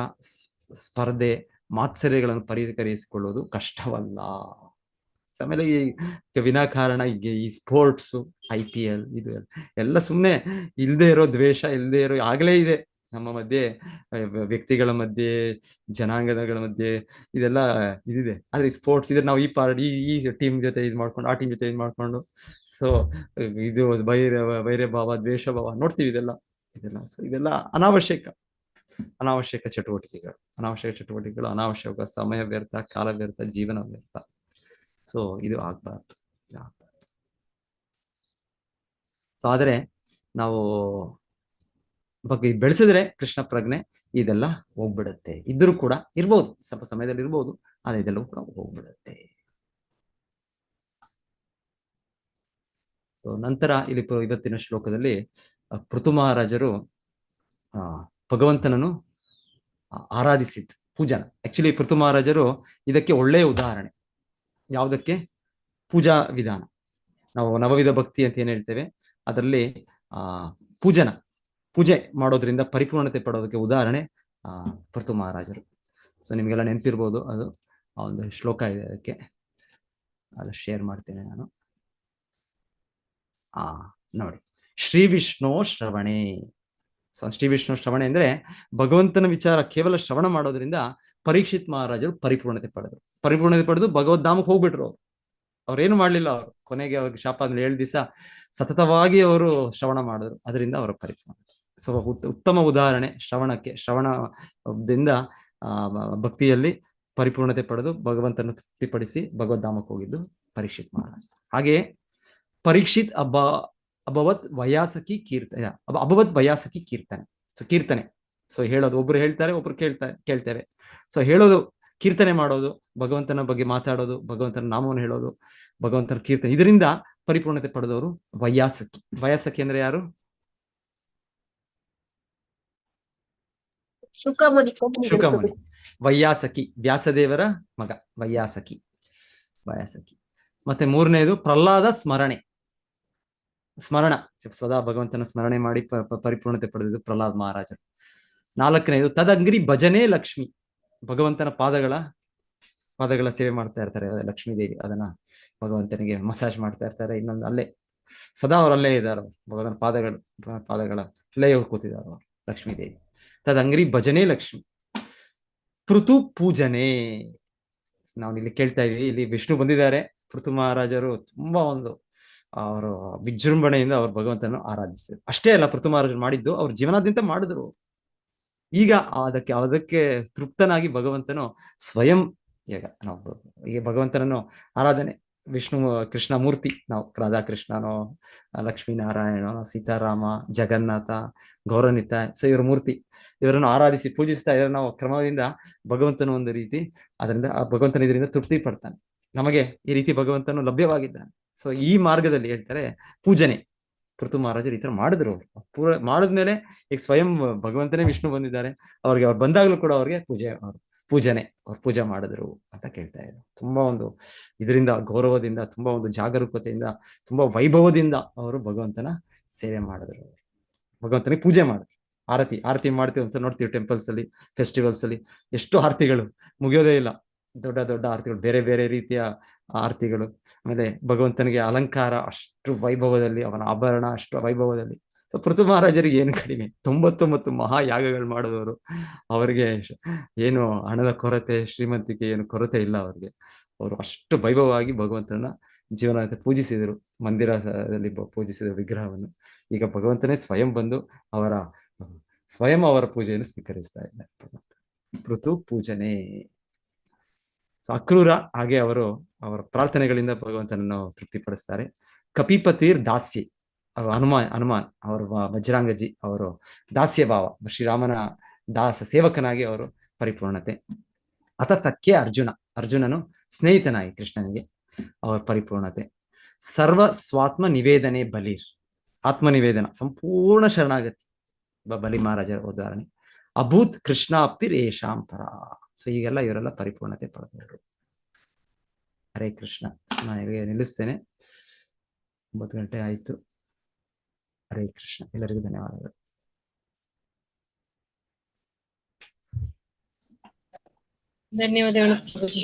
A: ಸ್ಪರ್ಧೆ, ಮಾತ್ಸರ್ಯಗಳನ್ನು ಪರಿಹರಿಸಿಕೊಳ್ಳುವುದು ಕಷ್ಟವಲ್ಲ. ಆಮೇಲೆ ಈ ವಿನಾಕಾರಣ ಈ ಸ್ಪೋರ್ಟ್ಸ್, IPL ಇದು ಎಲ್ಲ ಸುಮ್ಮನೆ ಇಲ್ಲದೆ ಇರೋ ದ್ವೇಷ, ಇಲ್ಲದೆ ಇರೋ ಆಗ್ಲೇ ಇದೆ ನಮ್ಮ ಮಧ್ಯೆ, ವ್ಯಕ್ತಿಗಳ ಮಧ್ಯೆ, ಜನಾಂಗಗಳ ಮಧ್ಯೆ, ಇದೆಲ್ಲ ಇದಿದೆ. ಆದ್ರೆ ಈ ಸ್ಪೋರ್ಟ್ಸ್ ಇದ್ರೆ ನಾವು ಈ ಟೀಮ್ ಜೊತೆ ಇದು ಮಾಡ್ಕೊಂಡು, ಆ ಟೀಮ್ ಜೊತೆ ಇದು ಮಾಡ್ಕೊಂಡು, ಸೊ ಇದು ವೈರ ಭಾವ, ದ್ವೇಷ ಭಾವ ನೋಡ್ತೀವಿ. ಇದೆಲ್ಲ ಸೊ ಇದೆಲ್ಲ ಅನಾವಶ್ಯಕ ಚಟುವಟಿಕೆಗಳು, ಅನಾವಶ್ಯಕ ಸಮಯ ವ್ಯರ್ಥ, ಕಾಲ ವ್ಯರ್ಥ, ಜೀವನ ವ್ಯರ್ಥ. ಸೊ ಇದು ಆಗ್ಬಾರ್ದು. ಸೊ ಆದ್ರೆ ನಾವು ಬೆಳೆಸಿದ್ರೆ ಕೃಷ್ಣ ಪ್ರಜ್ಞೆ ಇದೆಲ್ಲ ಹೋಗ್ಬಿಡುತ್ತೆ. ಇದ್ರೂ ಕೂಡ ಇರ್ಬೋದು, ಸ್ವಲ್ಪ ಸಮಯದಲ್ಲಿ ಇರ್ಬೋದು, ಆದ್ರೆ ಇದೆಲ್ಲವೂ ಕೂಡ ಹೋಗ್ಬಿಡುತ್ತೆ. ಸೊ ನಂತರ ಇಲ್ಲಿ ಇವತ್ತಿನ ಶ್ಲೋಕದಲ್ಲಿ ಪೃಥು ಮಹಾರಾಜರು ಭಗವಂತನನ್ನು ಆರಾಧಿಸಿದ್ದು, ಪೂಜನ. ಆಕ್ಚುಲಿ ಪೃಥು ಮಹಾರಾಜರು ಇದಕ್ಕೆ ಒಳ್ಳೆಯ ಉದಾಹರಣೆ. ಯಾವುದಕ್ಕೆ? ಪೂಜಾ ವಿಧಾನ. ನಾವು ನವವಿಧ ಭಕ್ತಿ ಅಂತ ಏನ್ ಹೇಳ್ತೇವೆ, ಅದರಲ್ಲಿ ಪೂಜೆ ಮಾಡೋದ್ರಿಂದ ಪರಿಪೂರ್ಣತೆ ಪಡೋದಕ್ಕೆ ಉದಾಹರಣೆ ಪೃಥು ಮಹಾರಾಜರು. ಸೊ ನಿಮ್ಗೆಲ್ಲ ನೆನಪಿರ್ಬೋದು, ಅದು ಒಂದು ಶ್ಲೋಕ ಇದೆ, ಅದಕ್ಕೆ ಅದು ಶೇರ್ ಮಾಡ್ತೇನೆ ನಾನು. ನೋಡಿ, ಶ್ರೀ ವಿಷ್ಣು ಶ್ರವಣೆ. ಸೊ ಶ್ರೀ ವಿಷ್ಣು ಶ್ರವಣೆ ಅಂದ್ರೆ ಭಗವಂತನ ವಿಚಾರ ಕೇವಲ ಶ್ರವಣ ಮಾಡೋದ್ರಿಂದ ಪರೀಕ್ಷಿತ್ ಮಹಾರಾಜರು ಪರಿಪೂರ್ಣತೆ ಪಡೆದು ಭಗವದ್ಧಾಮಕ್ಕೆ ಹೋಗ್ಬಿಟ್ರು. ಅವ್ರೇನು ಮಾಡ್ಲಿಲ್ಲ. ಅವರು ಕೊನೆಗೆ ಅವ್ರಿಗೆ ಶಾಪ ಆದ್ಮೇಲೆ 7 ದಿವಸ ಸತತವಾಗಿ ಅವರು ಶ್ರವಣ ಮಾಡಿದ್ರು, ಅದರಿಂದ ಅವರ ಪರಿಪೂರ್ಣ. ಸೊ ಉತ್ತಮ ಉದಾಹರಣೆ ಶ್ರವಣದಿಂದ ಭಕ್ತಿಯಲ್ಲಿ ಪರಿಪೂರ್ಣತೆ ಪಡೆದು ಭಗವಂತನ ತೃಪ್ತಿಪಡಿಸಿ ಭಗವದ್ಧಾಮಕ್ಕೆ ಹೋಗಿದ್ದು ಪರೀಕ್ಷಿತ್ ಮಹಾರಾಜ. ಹಾಗೆಯೇ ಪರೀಕ್ಷಿತ್ ಅಭವತ್ ವಯಾಸಕಿ ಕೀರ್ತನೆ. ಸೊ ಕೀರ್ತನೆ, ಸೊ ಹೇಳೋದು, ಒಬ್ರು ಹೇಳ್ತಾರೆ, ಒಬ್ರು ಕೇಳ್ತೇವೆ. ಸೊ ಹೇಳೋದು, ಕೀರ್ತನೆ ಮಾಡೋದು, ಭಗವಂತನ ಬಗ್ಗೆ ಮಾತಾಡೋದು, ಭಗವಂತನ ನಾಮವನ್ನು ಹೇಳೋದು, ಭಗವಂತನ ಕೀರ್ತನೆ, ಇದರಿಂದ ಪರಿಪೂರ್ಣತೆ ಪಡೆದವರು ವಯಾಸಕಿ ಅಂದ್ರೆ ಯಾರು?
E: ಶುಕಮುನಿ.
A: ವೈಯಾಸಕಿ, ವ್ಯಾಸದೇವರ ಮಗ ವೈಯಾಸಕಿ. ಮತ್ತೆ 3ನೇದು ಪ್ರಹ್ಲಾದ ಸ್ಮರಣ, ಸದಾ ಭಗವಂತನ ಸ್ಮರಣೆ ಮಾಡಿ ಪರಿಪೂರ್ಣತೆ ಪಡೆದಿದ್ದು ಪ್ರಹ್ಲಾದ್ ಮಹಾರಾಜರು. 4ನೇದು ತದಂಗ್ರಿ ಭಜನೆ ಲಕ್ಷ್ಮಿ, ಭಗವಂತನ ಪಾದಗಳ ಸೇವೆ ಮಾಡ್ತಾ ಇರ್ತಾರೆ ಲಕ್ಷ್ಮೀ ದೇವಿ, ಅದನ್ನ ಭಗವಂತನಿಗೆ ಮಸಾಜ್ ಮಾಡ್ತಾ ಇರ್ತಾರೆ. ಇನ್ನೊಂದು ಅಲ್ಲೇ ಸದಾ ಅವರಲ್ಲೇ ಇದ್ದಾರೆ, ಭಗವಂತನ ಪಾದಗಳ ಅಲ್ಲೇ ಕೂತಿದ್ದಾರೆ ಅವರು ಲಕ್ಷ್ಮೀ ದೇವಿ. ತದಂಗ್ರಿ ಭಜನೆ ಲಕ್ಷ್ಮಿ. ಪೃಥು ಪೂಜನೆ, ನಾವು ಇಲ್ಲಿ ಕೇಳ್ತಾ ಇದೀವಿ, ಇಲ್ಲಿ ವಿಷ್ಣು ಬಂದಿದ್ದಾರೆ. ಪೃಥು ಮಹಾರಾಜರು ತುಂಬಾ ಅವರು ವಿಜೃಂಭಣೆಯಿಂದ ಅವರು ಭಗವಂತನ ಆರಾಧಿಸಿದ್ರು. ಅಷ್ಟೇ ಅಲ್ಲ, ಪೃಥು ಮಹಾರಾಜರು ಮಾಡಿದ್ದು ಅವ್ರ ಜೀವನಾದ್ಯಂತ ಮಾಡಿದ್ರು. ಈಗ ಅದಕ್ಕೆ ತೃಪ್ತನಾಗಿ ಭಗವಂತನು ಸ್ವಯಂ, ಈಗ ಭಗವಂತನನ್ನು ಆರಾಧನೆ, ಕೃಷ್ಣ ಮೂರ್ತಿ, ನಾವು ರಾಧಾಕೃಷ್ಣನೋ, ಲಕ್ಷ್ಮೀನಾರಾಯಣನೋ, ಸೀತಾರಾಮ, ಜಗನ್ನಾಥ, ಗೌರನಿತ, ಸೊ ಇವರ ಮೂರ್ತಿ, ಇವರನ್ನು ಆರಾಧಿಸಿ ಪೂಜಿಸ್ತಾ ಇದ್ರೆ ನಾವು ಕ್ರಮದಿಂದ ಭಗವಂತನ ಒಂದು ರೀತಿ, ಅದರಿಂದ ಭಗವಂತನ ಇದರಿಂದ ತೃಪ್ತಿ ಪಡ್ತಾನೆ. ನಮಗೆ ಈ ರೀತಿ ಭಗವಂತನು ಲಭ್ಯವಾಗಿದ್ದಾನೆ. ಸೊ ಈ ಮಾರ್ಗದಲ್ಲಿ ಹೇಳ್ತಾರೆ ಪೂಜನೆ. ಪೃಥು ಮಹಾರಾಜರು ಈ ತರ ಮಾಡಿದ್ರು. ಅವರು ಮಾಡಿದ್ಮೇಲೆ ಈಗ ಸ್ವಯಂ ಭಗವಂತನೇ ವಿಷ್ಣು ಬಂದಿದ್ದಾರೆ, ಅವ್ರು ಬಂದಾಗ್ಲೂ ಕೂಡ ಅವ್ರಿಗೆ ಅವ್ರು ಪೂಜೆ ಮಾಡಿದ್ರು ಅಂತ ಕೇಳ್ತಾ ಇದ್ರು. ತುಂಬಾ ಇದರಿಂದ ಗೌರವದಿಂದ, ತುಂಬಾ ಜಾಗರೂಕತೆಯಿಂದ, ತುಂಬಾ ವೈಭವದಿಂದ ಅವರು ಭಗವಂತನ ಸೇವೆ ಮಾಡಿದ್ರು, ಭಗವಂತನಿಗೆ ಪೂಜೆ ಮಾಡಿದ್ರು. ಆರತಿ ಮಾಡ್ತೀವಿ ಒಂದ್ಸಲ ನೋಡ್ತೀವಿ ಟೆಂಪಲ್ಸ್ ಅಲ್ಲಿ, ಫೆಸ್ಟಿವಲ್ಸ್ ಅಲ್ಲಿ ಎಷ್ಟು ಆರತಿಗಳು ಮುಗಿಯೋದೇ ಇಲ್ಲ, ದೊಡ್ಡ ದೊಡ್ಡ ಆರತಿಗಳು, ಬೇರೆ ಬೇರೆ ರೀತಿಯ ಆರತಿಗಳು. ಆಮೇಲೆ ಭಗವಂತನಿಗೆ ಅಲಂಕಾರ ಅಷ್ಟು ವೈಭವದಲ್ಲಿ, ಅವನ ಆಭರಣ ಅಷ್ಟು ವೈಭವದಲ್ಲಿ. ಪೃಥು ಮಹಾರಾಜರಿಗೆ ಏನು ಕಡಿಮೆ, 99 ಮಹಾಯಾಗಗಳು ಮಾಡಿದವರು. ಅವರಿಗೆ ಏನು ಹಣದ ಕೊರತೆ, ಶ್ರೀಮಂತಿಕೆ ಏನು ಕೊರತೆ ಇಲ್ಲ ಅವರಿಗೆ. ಅವರು ಅಷ್ಟು ವೈಭವವಾಗಿ ಭಗವಂತನ ಜೀವನ ಪೂಜಿಸಿದರು, ಮಂದಿರದಲ್ಲಿ ಪೂಜಿಸಿದ ವಿಗ್ರಹವನ್ನು. ಈಗ ಭಗವಂತನೇ ಸ್ವಯಂ ಬಂದು ಅವರ ಪೂಜೆಯನ್ನು ಸ್ವೀಕರಿಸ್ತಾ ಇದ್ದಾರೆ. ಪೃಥು ಪೂಜನೆ ಅಕ್ರೂರ, ಹಾಗೆ ಅವರ ಪ್ರಾರ್ಥನೆಗಳಿಂದ ಭಗವಂತನನ್ನು ತೃಪ್ತಿಪಡಿಸ್ತಾರೆ. ಕಪಿಪತಿರ್ ದಾಸ್ಯ, ಹನುಮಾನ್ ಅವರು ವಜ್ರಾಂಗಜಿ, ಅವರು ದಾಸ್ಯ ಭಾವ, ಶ್ರೀರಾಮನ ಸೇವಕನಾಗಿ ಅವರು ಪರಿಪೂರ್ಣತೆ. ಅಥ ಸಖ್ಯ ಅರ್ಜುನನು ಸ್ನೇಹಿತನಾಗಿ ಕೃಷ್ಣನಿಗೆ ಅವರ ಪರಿಪೂರ್ಣತೆ. ಸರ್ವ ಸ್ವಾತ್ಮ ನಿವೇದನೆ ಬಲಿರ್, ಆತ್ಮನಿವೇದನ, ಸಂಪೂರ್ಣ ಶರಣಾಗತಿ ಬಲಿ ಮಹಾರಾಜರ ಉದಾಹರಣೆ. ಅಭೂತ್ ಕೃಷ್ಣಾಪ್ತಿರ್ ಏಷಾಂ ಪರ. ಸೊ ಹೀಗೆಲ್ಲ ಇವರೆಲ್ಲ ಪರಿಪೂರ್ಣತೆ ಪಡೆದವರು. ಹರೇ ಕೃಷ್ಣ. ನಾನು ಇಲ್ಲಿಗೆ ನಿಲ್ಲಿಸ್ತೇನೆ, 9 ಗಂಟೆ ಆಯ್ತು. ಹರೇ ಕೃಷ್ಣ. ಎಲ್ಲರಿಗೂ ಧನ್ಯವಾದಗಳು.
F: ಧನ್ಯವಾದಗಳು ಪ್ರಭುಜಿ.